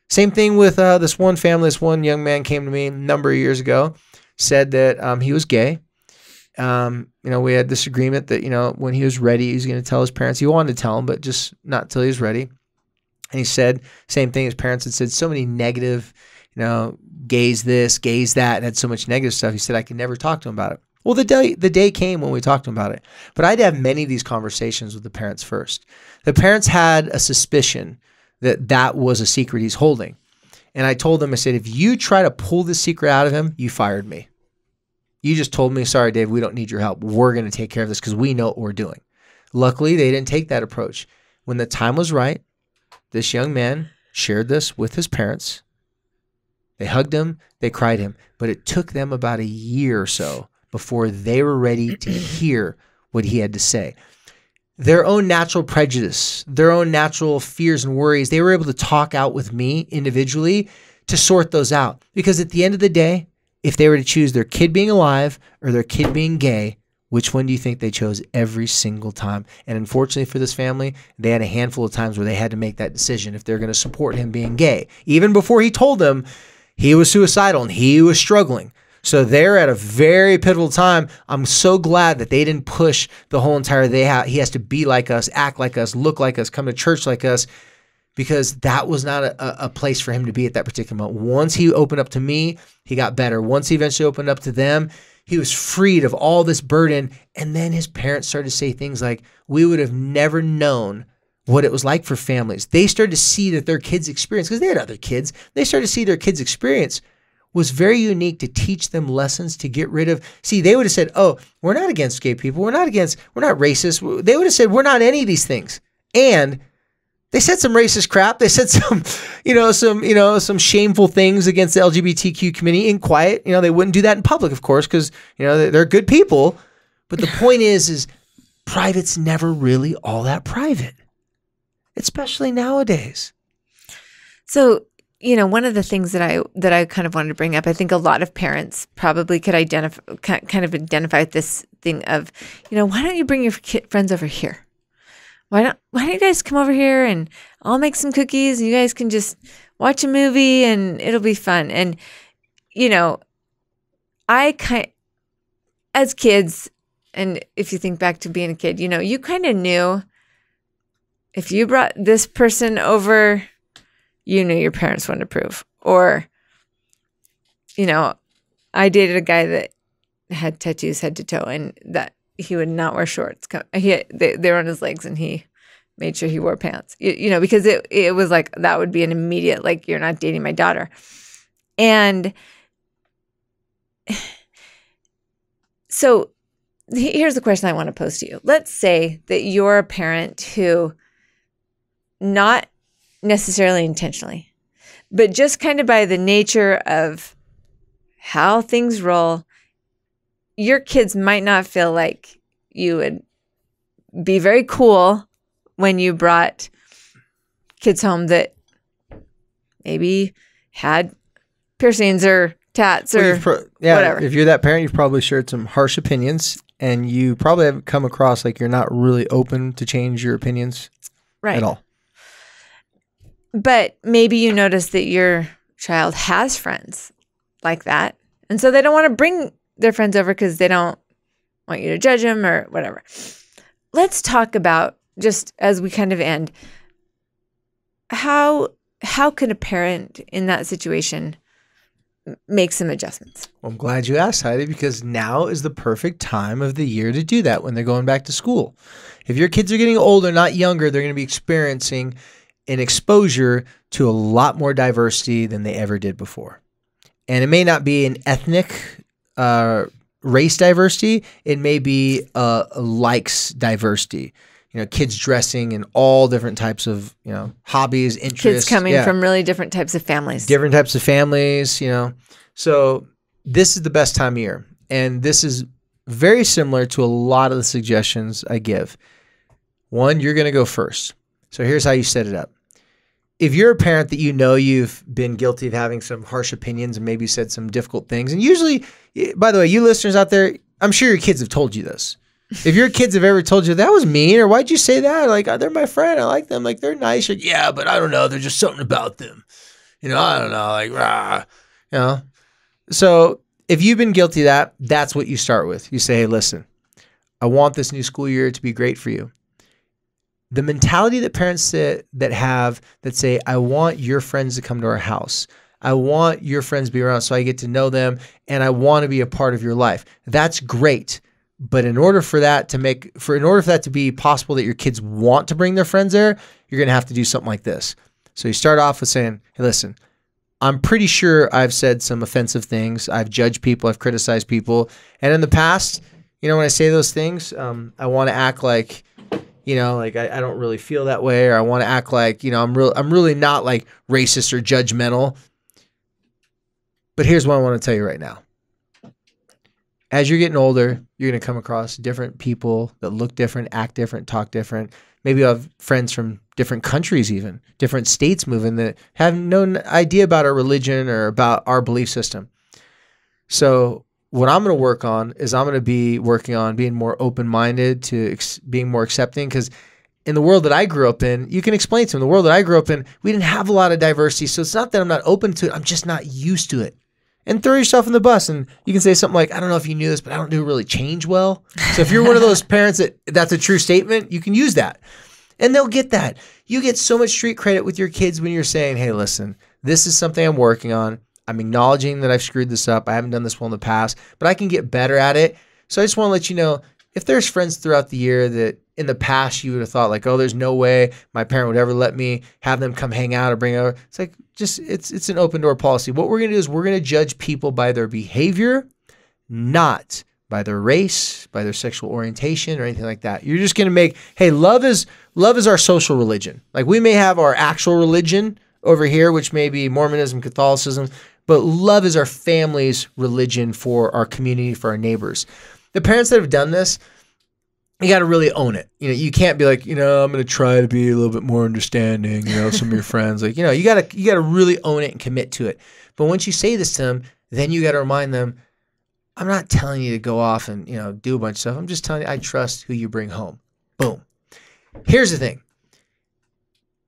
Same thing with this one family. This one young man came to me a number of years ago, said that he was gay. We had this agreement that, when he was ready, he was going to tell his parents. He wanted to tell them, but just not until he was ready. And he said, same thing, his parents had said so many negative, gays this, gays that, and had so much negative stuff. He said, I could never talk to him about it. Well, the day came when we talked to him about it. But I'd have many of these conversations with the parents first. The parents had a suspicion that was a secret he's holding. And I told them, I said, if you try to pull this secret out of him, you fired me. You just told me, sorry, Dave, we don't need your help. We're going to take care of this because we know what we're doing. Luckily, they didn't take that approach. When the time was right, this young man shared this with his parents. They hugged him, they cried him, but it took them about a year or so before they were ready to hear what he had to say. Their own natural prejudice, their own natural fears and worries, they were able to talk out with me individually to sort those out. Because at the end of the day, if they were to choose their kid being alive or their kid being gay, which one do you think they chose every single time? And unfortunately for this family, they had a handful of times where they had to make that decision if they're going to support him being gay. Even before he told them he was suicidal and he was struggling. So they're at a very pivotal time. I'm so glad that they didn't push the whole entire he has to be like us, act like us, look like us, come to church like us, because that was not a place for him to be at that particular moment. Once he opened up to me, he got better. Once he eventually opened up to them, he was freed of all this burden. And then his parents started to say things like, we would have never known what it was like for families. They started to see that their kids' experience, because they had other kids, they started to see their kids' experience was very unique to teach them lessons to get rid of. See, they would have said, oh, we're not against gay people. We're not racist. They would have said, we're not any of these things. And they said some racist crap. They said some shameful things against the LGBTQ community in quiet. They wouldn't do that in public, of course, because, they're good people. But the point is private's never really all that private, especially nowadays. So, one of the things that I kind of wanted to bring up, I think a lot of parents probably could identify with this thing of, why don't you bring your friends over here? Why don't you guys come over here and I'll make some cookies and you guys can just watch a movie and it'll be fun. And, as kids, and if you think back to being a kid, you kind of knew if you brought this person over, you knew your parents wouldn't approve. Or, I dated a guy that had tattoos head to toe and that he would not wear shorts. They were on his legs and he made sure he wore pants, because it was like, that would be an immediate, like, you're not dating my daughter. And so here's the question I want to pose to you. Let's say that you're a parent who, not necessarily intentionally, but just kind of by the nature of how things roll, your kids might not feel like you would be very cool when you brought kids home that maybe had piercings or tats or whatever. If you're that parent, you've probably shared some harsh opinions and you probably haven't come across like you're not really open to change your opinions at all. But maybe you notice that your child has friends like that. And so they don't want to bring their friends over because they don't want you to judge them or whatever. Let's talk about, just as we kind of end, how can a parent in that situation make some adjustments? Well, I'm glad you asked, Heidi, because now is the perfect time of the year to do that when they're going back to school. If your kids are getting older, not younger, they're going to be experiencing an exposure to a lot more diversity than they ever did before. And it may not be an ethnic race diversity. It may be likes diversity. Kids dressing in all different types of, hobbies, interests. Kids coming from really different types of families. Different types of families, So this is the best time of year. And this is very similar to a lot of the suggestions I give. One, you're going to go first. So here's how you set it up. If you're a parent that you've been guilty of having some harsh opinions and maybe said some difficult things, and usually, by the way, you listeners out there, I'm sure your kids have told you this. If your kids have ever told you that was mean or why'd you say that? Like, they're my friend. I like them. Like, they're nice. Like, yeah, but I don't know. There's just something about them. I don't know. Like, rah. So if you've been guilty of that, that's what you start with. You say, hey, listen, I want this new school year to be great for you. The mentality that parents say, I want your friends to come to our house. I want your friends to be around so I get to know them and I want to be a part of your life. That's great. But in order for that to be possible that your kids want to bring their friends there, you're going to have to do something like this. So you start off with saying, hey, listen, I'm pretty sure I've said some offensive things. I've judged people. I've criticized people. And in the past, when I say those things, I want to act like, like I don't really feel that way, or I want to act like, I'm really not like racist or judgmental. But here's what I want to tell you right now. As you're getting older, you're going to come across different people that look different, act different, talk different. Maybe you have friends from different countries, even different states moving, that have no idea about our religion or about our belief system. So what I'm going to work on is I'm going to be working on being more open-minded to being more accepting, because in the world that I grew up in, you can explain to them, the world that I grew up in, we didn't have a lot of diversity. So it's not that I'm not open to it. I'm just not used to it. And throw yourself in the bus, and you can say something like, I don't know if you knew this, but I don't do really change well. So if you're one of those parents that's a true statement, you can use that. And they'll get that. You get so much street credit with your kids when you're saying, hey, listen, this is something I'm working on. I'm acknowledging that I've screwed this up. I haven't done this well in the past, but I can get better at it. So I just want to let you know, if there's friends throughout the year that in the past you would have thought like, oh, there's no way my parent would ever let me have them come hang out or bring over. It's like, it's an open door policy. What we're going to do is we're going to judge people by their behavior, not by their race, by their sexual orientation or anything like that. You're just going to make, hey, love is our social religion. Like, we may have our actual religion over here, which may be Mormonism, Catholicism, but love is our family's religion for our community, for our neighbors. The parents that have done this, you got to really own it. You can't be like, I'm going to try to be a little bit more understanding, some of your friends, like, you got to really own it and commit to it. But once you say this to them, then you got to remind them, I'm not telling you to go off and, do a bunch of stuff. I'm just telling you, I trust who you bring home. Boom. Here's the thing.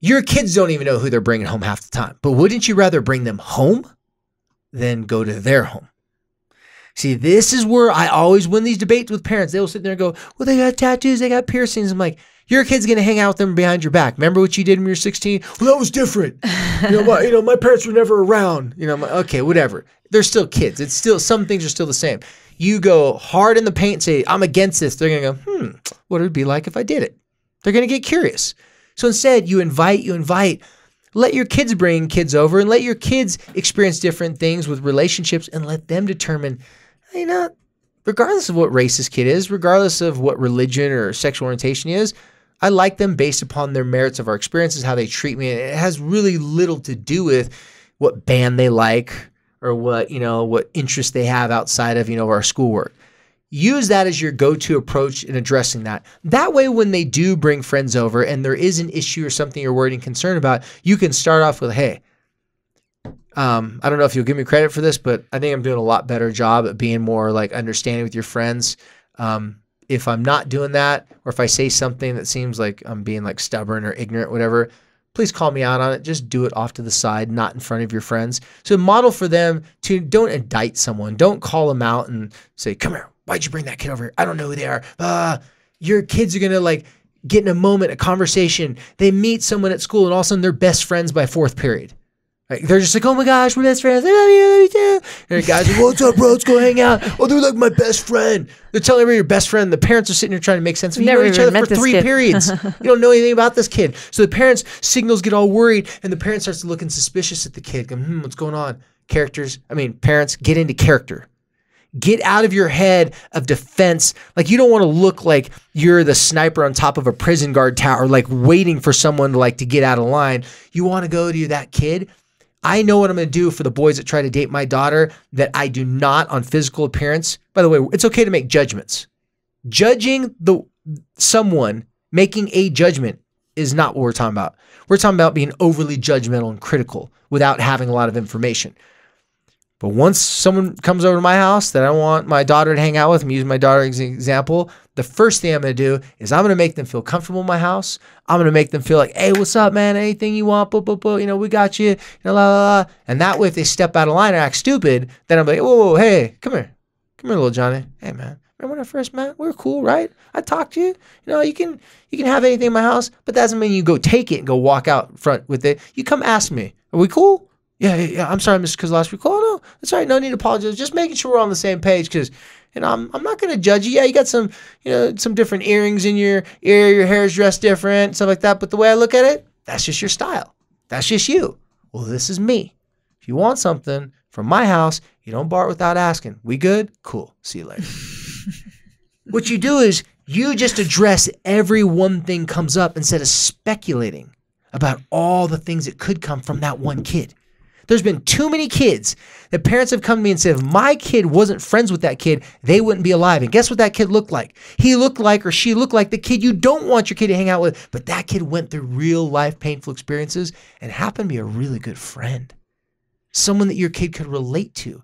Your kids don't even know who they're bringing home half the time, but wouldn't you rather bring them home than go to their home? See, this is where I always win these debates with parents. They will sit there and go, well, they got tattoos, they got piercings. I'm like, your kid's going to hang out with them behind your back. Remember what you did when you were 16? Well, that was different. My parents were never around. I'm like, okay, whatever. They're still kids. It's still, some things are still the same. You go hard in the paint and say, I'm against this. They're going to go, what would it be like if I did it? They're going to get curious. So instead, you invite. Let your kids bring kids over and let your kids experience different things with relationships and let them determine, regardless of what race this kid is, regardless of what religion or sexual orientation he is, I like them based upon their merits of our experiences, how they treat me. It has really little to do with what band they like or what interest they have outside of, our schoolwork. Use that as your go-to approach in addressing that. That way, when they do bring friends over and there is an issue or something you're worried and concerned about, you can start off with, hey, I don't know if you'll give me credit for this, but I think I'm doing a lot better job at being more like understanding with your friends. If I'm not doing that, or if I say something that seems like I'm being like stubborn or ignorant, whatever, please call me out on it. Just do it off to the side, not in front of your friends. So model for them to don't indict someone. Don't call them out and say, come here. Why'd you bring that kid over here? I don't know who they are. Your kids are going to like get in a moment, a conversation. They meet someone at school and all of a sudden they're best friends by fourth period. Like, they're just like, oh my gosh, we're best friends. I love you too. And the guys are like, what's up, bro? Let's go hang out. Oh, they're like my best friend. They're telling everybody your best friend. The parents are sitting here trying to make sense of it. You know each other for 3 periods. You don't know anything about this kid. So the parents' signals get all worried and the parent starts looking suspicious at the kid. Going, what's going on? Parents, get into character. Get out of your head of defense. Like, you don't want to look like you're the sniper on top of a prison guard tower, like waiting for someone to get out of line. You want to go to that kid. I know what I'm going to do for the boys that try to date my daughter that I do not on physical appearance. By the way, it's okay to make judgments. Judging someone, making a judgment is not what we're talking about. We're talking about being overly judgmental and critical without having a lot of information. But once someone comes over to my house that I want my daughter to hang out with, I'm using my daughter as an example, the first thing I'm going to do is I'm going to make them feel comfortable in my house. I'm going to make them feel like, hey, what's up, man? Anything you want, we got you, la, la, la. And that way, if they step out of line or act stupid, then I'm like, whoa, hey, come here, little Johnny. Hey, man, remember when I first met? We were cool, right? I talked to you. You can have anything in my house, but that doesn't mean you go take it and go walk out front with it. You come ask me, are we cool? Yeah. I'm sorry, Mr. Kozlowski. Oh, no, that's all right. No need to apologize. Just making sure we're on the same page because, I'm not going to judge you. Yeah, you got some, some different earrings in your ear. Your hair's dressed different, stuff like that. But the way I look at it, that's just your style. That's just you. Well, this is me. If you want something from my house, you don't borrow it without asking. We good? Cool. See you later. What you do is you just address every one thing comes up instead of speculating about all the things that could come from that one kid. There's been too many kids that parents have come to me and said, if my kid wasn't friends with that kid, they wouldn't be alive. And guess what that kid looked like? He looked like, or she looked like, the kid you don't want your kid to hang out with. But that kid went through real life painful experiences and happened to be a really good friend. Someone that your kid could relate to.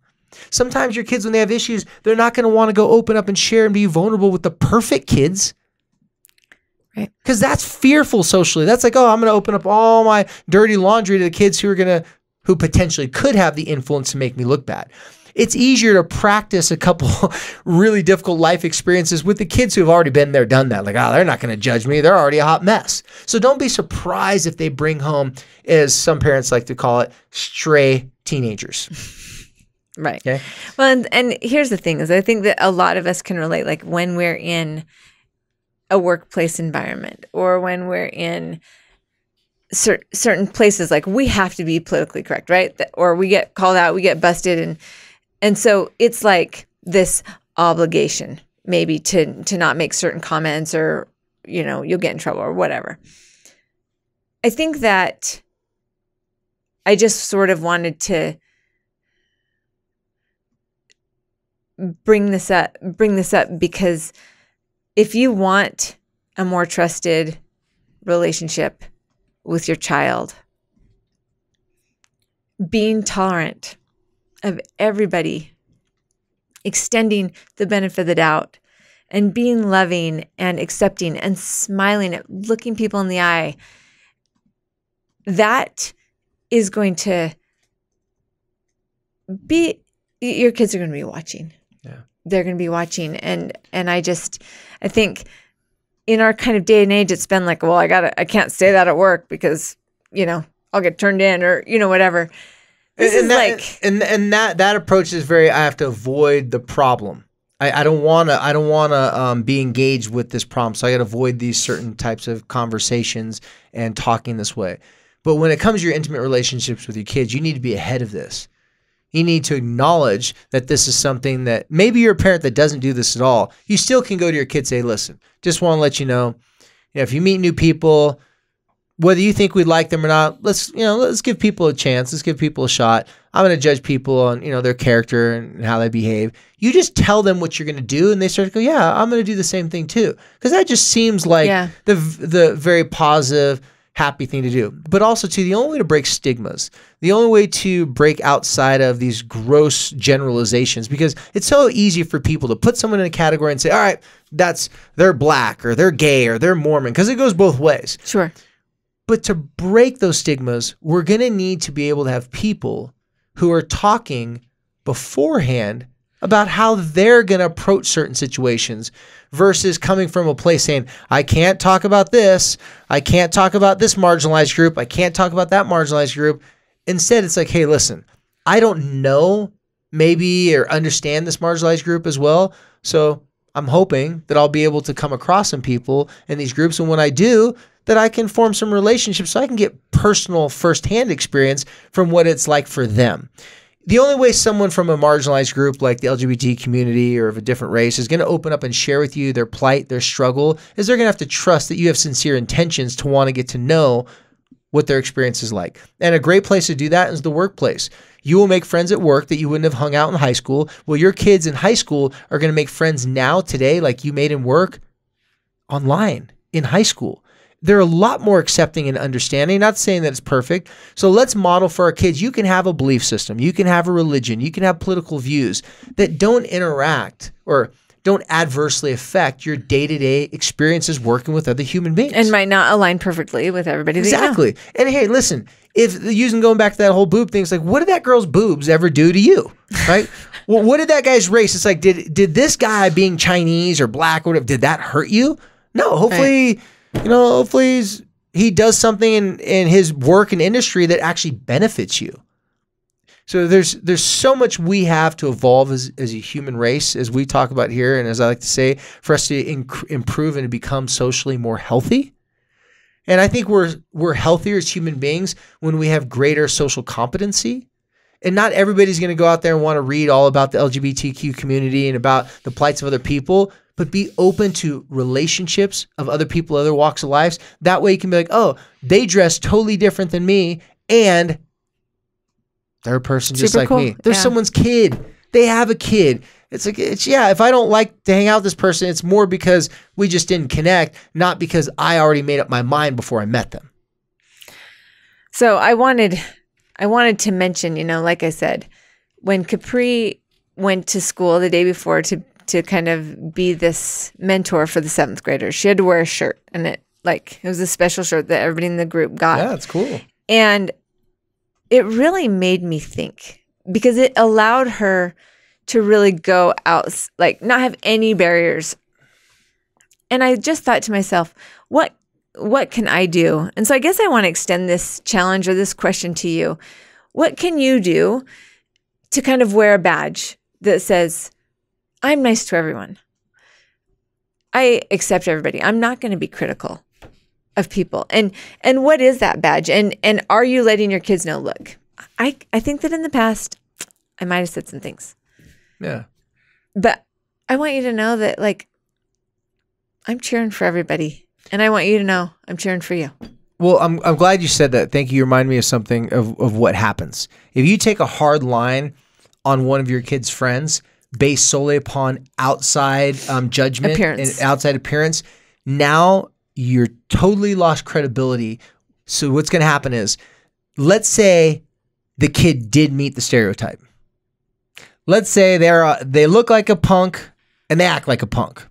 Sometimes your kids, when they have issues, they're not going to want to go open up and share and be vulnerable with the perfect kids. Right. Because that's fearful socially. That's like, oh, I'm going to open up all my dirty laundry to the kids who potentially could have the influence to make me look bad. It's easier to practice a couple really difficult life experiences with the kids who have already been there, done that. Like, oh, they're not going to judge me. They're already a hot mess. So don't be surprised if they bring home, as some parents like to call it, stray teenagers. Right. Okay. Well, and here's the thing is I think that a lot of us can relate, like when we're in a workplace environment or when we're in certain places, like we have to be politically correct, right? Or we get called out, we get busted. And so it's like this obligation maybe to not make certain comments or, you'll get in trouble or whatever. I think that I just sort of wanted to bring this up because if you want a more trusted relationship with your child, being tolerant of everybody, extending the benefit of the doubt, and being loving and accepting and smiling at looking people in the eye, that is going to be, your kids are going to be watching. Yeah. They're going to be watching. And I think in our kind of day and age, it's been like, well, I can't say that at work because, I'll get turned in or, whatever. That approach is very, I have to avoid the problem. I don't want to be engaged with this problem. So I got to avoid these certain types of conversations and talking this way. But when it comes to your intimate relationships with your kids, you need to be ahead of this. You need to acknowledge that this is something that maybe you're a parent that doesn't do this at all. You still can go to your kids and say, listen, just want to let you know, if you meet new people, whether you think we'd like them or not, let's give people a chance. Let's give people a shot. I'm going to judge people on, their character and how they behave. You just tell them what you're going to do and they start to go, yeah, I'm going to do the same thing too. Because that just seems like the very positive, happy thing to do. But also too, the only way to break stigmas, the only way to break outside of these gross generalizations, because it's so easy for people to put someone in a category and say, all right, they're black or they're gay or they're Mormon, because it goes both ways. Sure. But to break those stigmas, we're going to need to be able to have people who are talking beforehand about how they're going to approach certain situations versus coming from a place saying, I can't talk about this. I can't talk about this marginalized group. I can't talk about that marginalized group. Instead, it's like, hey, listen, I don't know maybe or understand this marginalized group as well. So I'm hoping that I'll be able to come across some people in these groups. And when I do, that I can form some relationships so I can get personal firsthand experience from what it's like for them. The only way someone from a marginalized group like the LGBT community or of a different race is going to open up and share with you their plight, their struggle, is they're going to have to trust that you have sincere intentions to want to get to know what their experience is like. And a great place to do that is the workplace. You will make friends at work that you wouldn't have hung out in high school. Well, your kids in high school are going to make friends now, today, like you made in work, online, in high school. They're a lot more accepting and understanding. Not saying that it's perfect. So let's model for our kids. You can have a belief system. You can have a religion. You can have political views that don't interact or don't adversely affect your day-to-day experiences working with other human beings. And might not align perfectly with everybody. Exactly. And hey, listen, if using going back to that whole boob thing, it's like, what did that girl's boobs ever do to you? Right? Well, what did that guy's race? It's like, did this guy being Chinese or black or whatever, did that hurt you? No, hopefully... Right. Hopefully he does something in his work and industry that actually benefits you. So there's so much we have to evolve as a human race, as we talk about here, and as I like to say, for us to improve and to become socially more healthy. And I think we're healthier as human beings when we have greater social competency And not everybody's going to go out there and want to read all about the LGBTQ community and about the plights of other people, but be open to relationships of other people, other walks of life. That way you can be like, oh, they dress totally different than me, and they're a person just like me. They're someone's kid. They have a kid. It's like, if I don't like to hang out with this person, it's more because we just didn't connect, not because I already made up my mind before I met them. So I wanted to mention, like I said, when Capri went to school the day before to kind of be this mentor for the 7th graders, she had to wear a shirt, and it was a special shirt that everybody in the group got. Yeah, that's cool. And it really made me think, because it allowed her to really go out, not have any barriers. And I just thought to myself, what can I do? And so I guess I want to extend this challenge or this question to you. What can you do to kind of wear a badge that says, I'm nice to everyone. I accept everybody. I'm not going to be critical of people. And what is that badge? And are you letting your kids know, look, I think that in the past, I might have said some things. Yeah. But I want you to know that, I'm cheering for everybody. And I want you to know I'm cheering for you. Well, I'm glad you said that. Thank you. You remind me of something of what happens. If you take a hard line on one of your kids' friends based solely upon outside judgment and outside appearance, now you're totally lost credibility. So what's going to happen is, let's say the kid did meet the stereotype. Let's say they look like a punk and they act like a punk.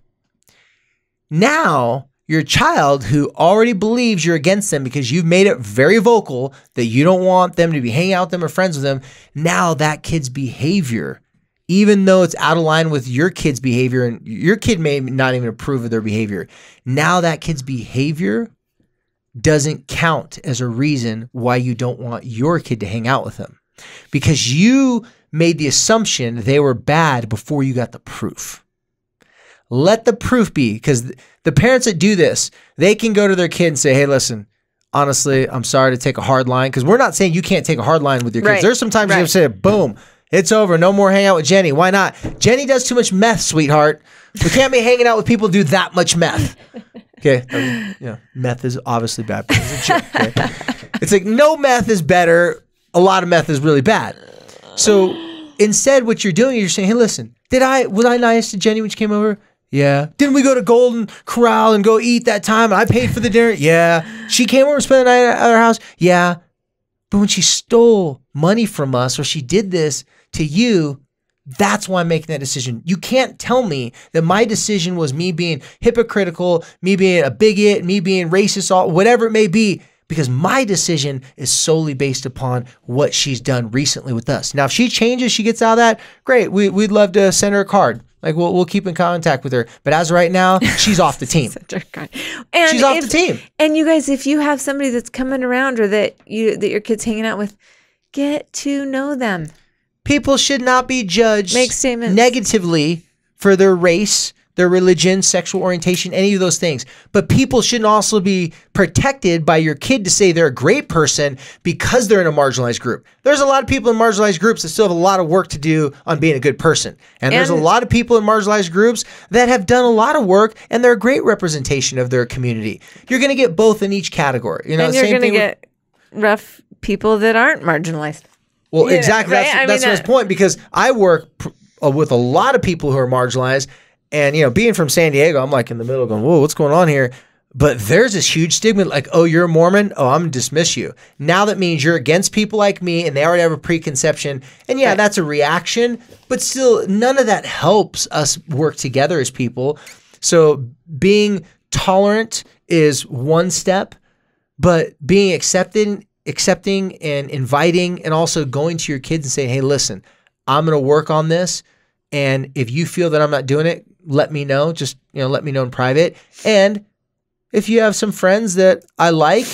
Now, your child who already believes you're against them because you've made it very vocal that you don't want them to be hanging out with them or friends with them, now that kid's behavior, even though it's out of line with your kid's behavior, and your kid may not even approve of their behavior, now that kid's behavior doesn't count as a reason why you don't want your kid to hang out with them, because you made the assumption they were bad before you got the proof. Let the proof be, because the parents that do this, they can go to their kid and say, hey, listen, honestly, I'm sorry to take a hard line, because we're not saying you can't take a hard line with your kids. Right. There's sometimes you have to say, boom, it's over. No more hang out with Jenny. Why not? Jenny does too much meth, sweetheart. We can't be hanging out with people who do that much meth. Okay. Meth is obviously bad. It's a joke, okay? It's like no meth is better. A lot of meth is really bad. So instead, what you're doing is you're saying, hey, listen, was I nice to Jenny when she came over? Yeah. Didn't we go to Golden Corral and go eat that time? And I paid for the dinner? Yeah. She came over and spent the night at our house? Yeah. But when she stole money from us, or she did this to you, that's why I'm making that decision. You can't tell me that my decision was me being hypocritical, me being a bigot, me being racist, whatever it may be, because my decision is solely based upon what she's done recently with us. Now, if she changes, she gets out of that, great. We'd love to send her a card. We'll keep in contact with her. But as of right now, she's off the team. And she's off the team. And you guys, if you have somebody that's coming around, or that your kid's hanging out with, get to know them. People should not be judged Make statements negatively for their race, their religion, sexual orientation, any of those things. But people shouldn't also be protected by your kid to say they're a great person because they're in a marginalized group. There's a lot of people in marginalized groups that still have a lot of work to do on being a good person. And there's a lot of people in marginalized groups that have done a lot of work, and they're a great representation of their community. You're going to get both in each category. And you're going to get rough people that aren't marginalized. Well, exactly. Right? That's his point, because I work with a lot of people who are marginalized, and being from San Diego, I'm in the middle going, whoa, what's going on here? But there's this huge stigma, oh, you're a Mormon? Oh, I'm going to dismiss you. Now that means you're against people like me, and they already have a preconception. And yeah, that's a reaction, but still, none of that helps us work together as people. So being tolerant is one step, but being accepting and inviting, and also going to your kids and saying, hey, listen, I'm going to work on this. And if you feel that I'm not doing it, let me know. Just, let me know in private. And if you have some friends that I like,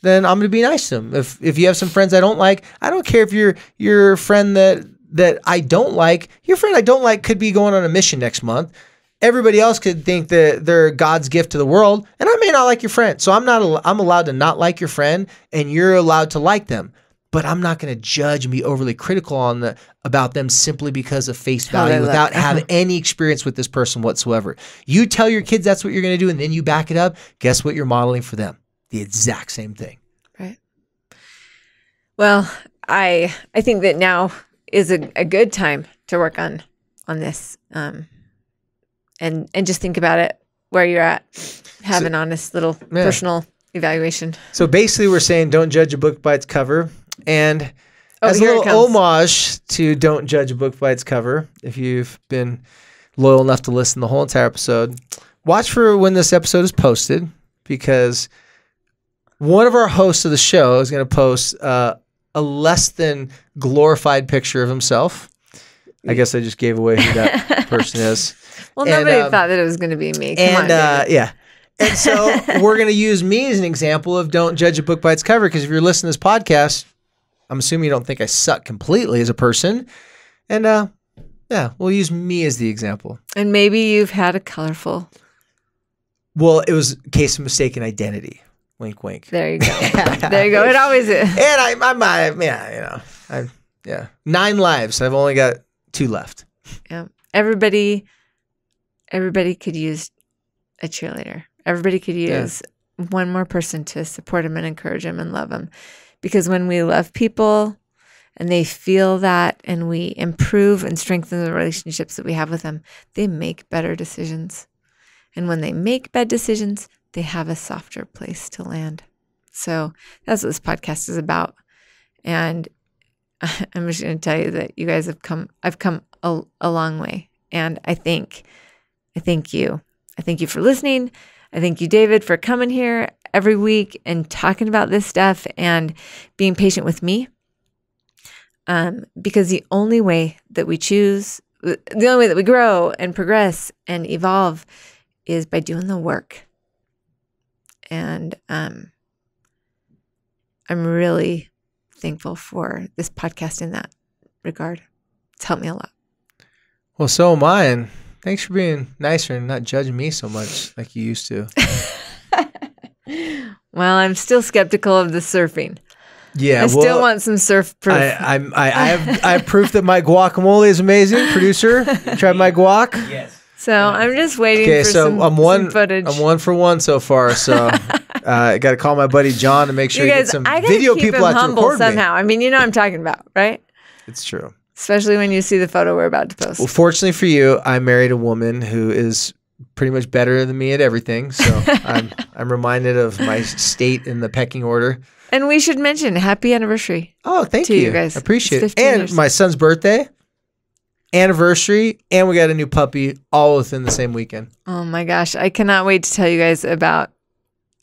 then I'm going to be nice to them. If you have some friends I don't like, I don't care if your friend that I don't like, your friend I don't like could be going on a mission next month. Everybody else could think that they're God's gift to the world, and I may not like your friend. So I'm allowed to not like your friend, and you're allowed to like them. but I'm not going to judge and be overly critical about them simply because of face value without having any experience with this person whatsoever. You tell your kids that's what you're going to do, and then you back it up. Guess what you're modeling for them? The exact same thing. Right. Well, I think that now is a good time to work on this, and just think about it where you're at. Have an honest little personal evaluation. So basically, we're saying don't judge a book by its cover. And as a little homage to don't judge a book by its cover, if you've been loyal enough to listen the whole entire episode, watch for when this episode is posted, because one of our hosts of the show is going to post a less than glorified picture of himself. I guess I just gave away who that person is. Well, nobody thought that it was going to be me. Come on, yeah. And so we're going to use me as an example of don't judge a book by its cover, because if you're listening to this podcast, I'm assuming you don't think I suck completely as a person. And yeah, we'll use me as the example. And maybe you've had a colorful. Well, it was a case of mistaken identity. Wink, wink. There you go. There you go. It always is. And I 9 lives. I've only got 2 left. Yeah. Everybody could use a cheerleader. Everybody could use one more person to support him and encourage him and love him. Because when we love people and they feel that, and we improve and strengthen the relationships that we have with them, they make better decisions. And when they make bad decisions, they have a softer place to land. So that's what this podcast is about. And I'm just going to tell you that you guys I've come a long way. And I thank you. I thank you for listening. I thank you, David, for coming here every week and talking about this stuff and being patient with me. Because the only way that we grow and progress and evolve is by doing the work. And I'm really thankful for this podcast in that regard. It's helped me a lot. Well, so am I. And thanks for being nicer and not judging me so much like you used to. Well, I'm still skeptical of the surfing. Yeah, I still want some surf proof. I have proof that my guacamole is amazing. Producer, you tried my guac? Yes. So I'm just waiting for some footage. I'm 1 for 1 so far. So I got to call my buddy John to make sure you he guys, gets some I video keep people him out to humble record somehow. me. I mean, you know what I'm talking about, right? It's true. Especially when you see the photo we're about to post. Well, fortunately for you, I married a woman who is pretty much better than me at everything. So I'm reminded of my state in the pecking order. And we should mention happy anniversary. Oh, thank you guys. I appreciate It's it. And 15 years. my son's birthday, anniversary, and we got a new puppy all within the same weekend. Oh my gosh. I cannot wait to tell you guys about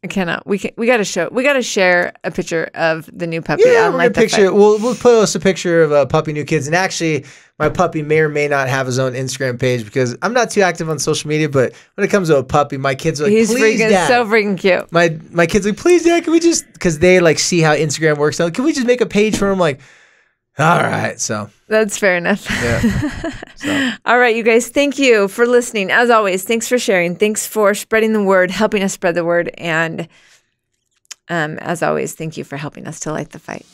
we got to share a picture of the new puppy. Yeah, we're gonna we'll post a picture of a puppy new kids. And actually, my puppy may or may not have his own Instagram page, because I'm not too active on social media, but when it comes to a puppy, my kids are like, He's please, Dad. so freaking cute. My kids are like, please, Dad, can we just, because they like see how Instagram works. Like, can we just make a page for him? Like, all right. So That's fair enough. yeah. So. All right, you guys, thank you for listening. As always, thanks for sharing. Thanks for spreading the word, helping us spread the word. And as always, thank you for helping us to light the fight.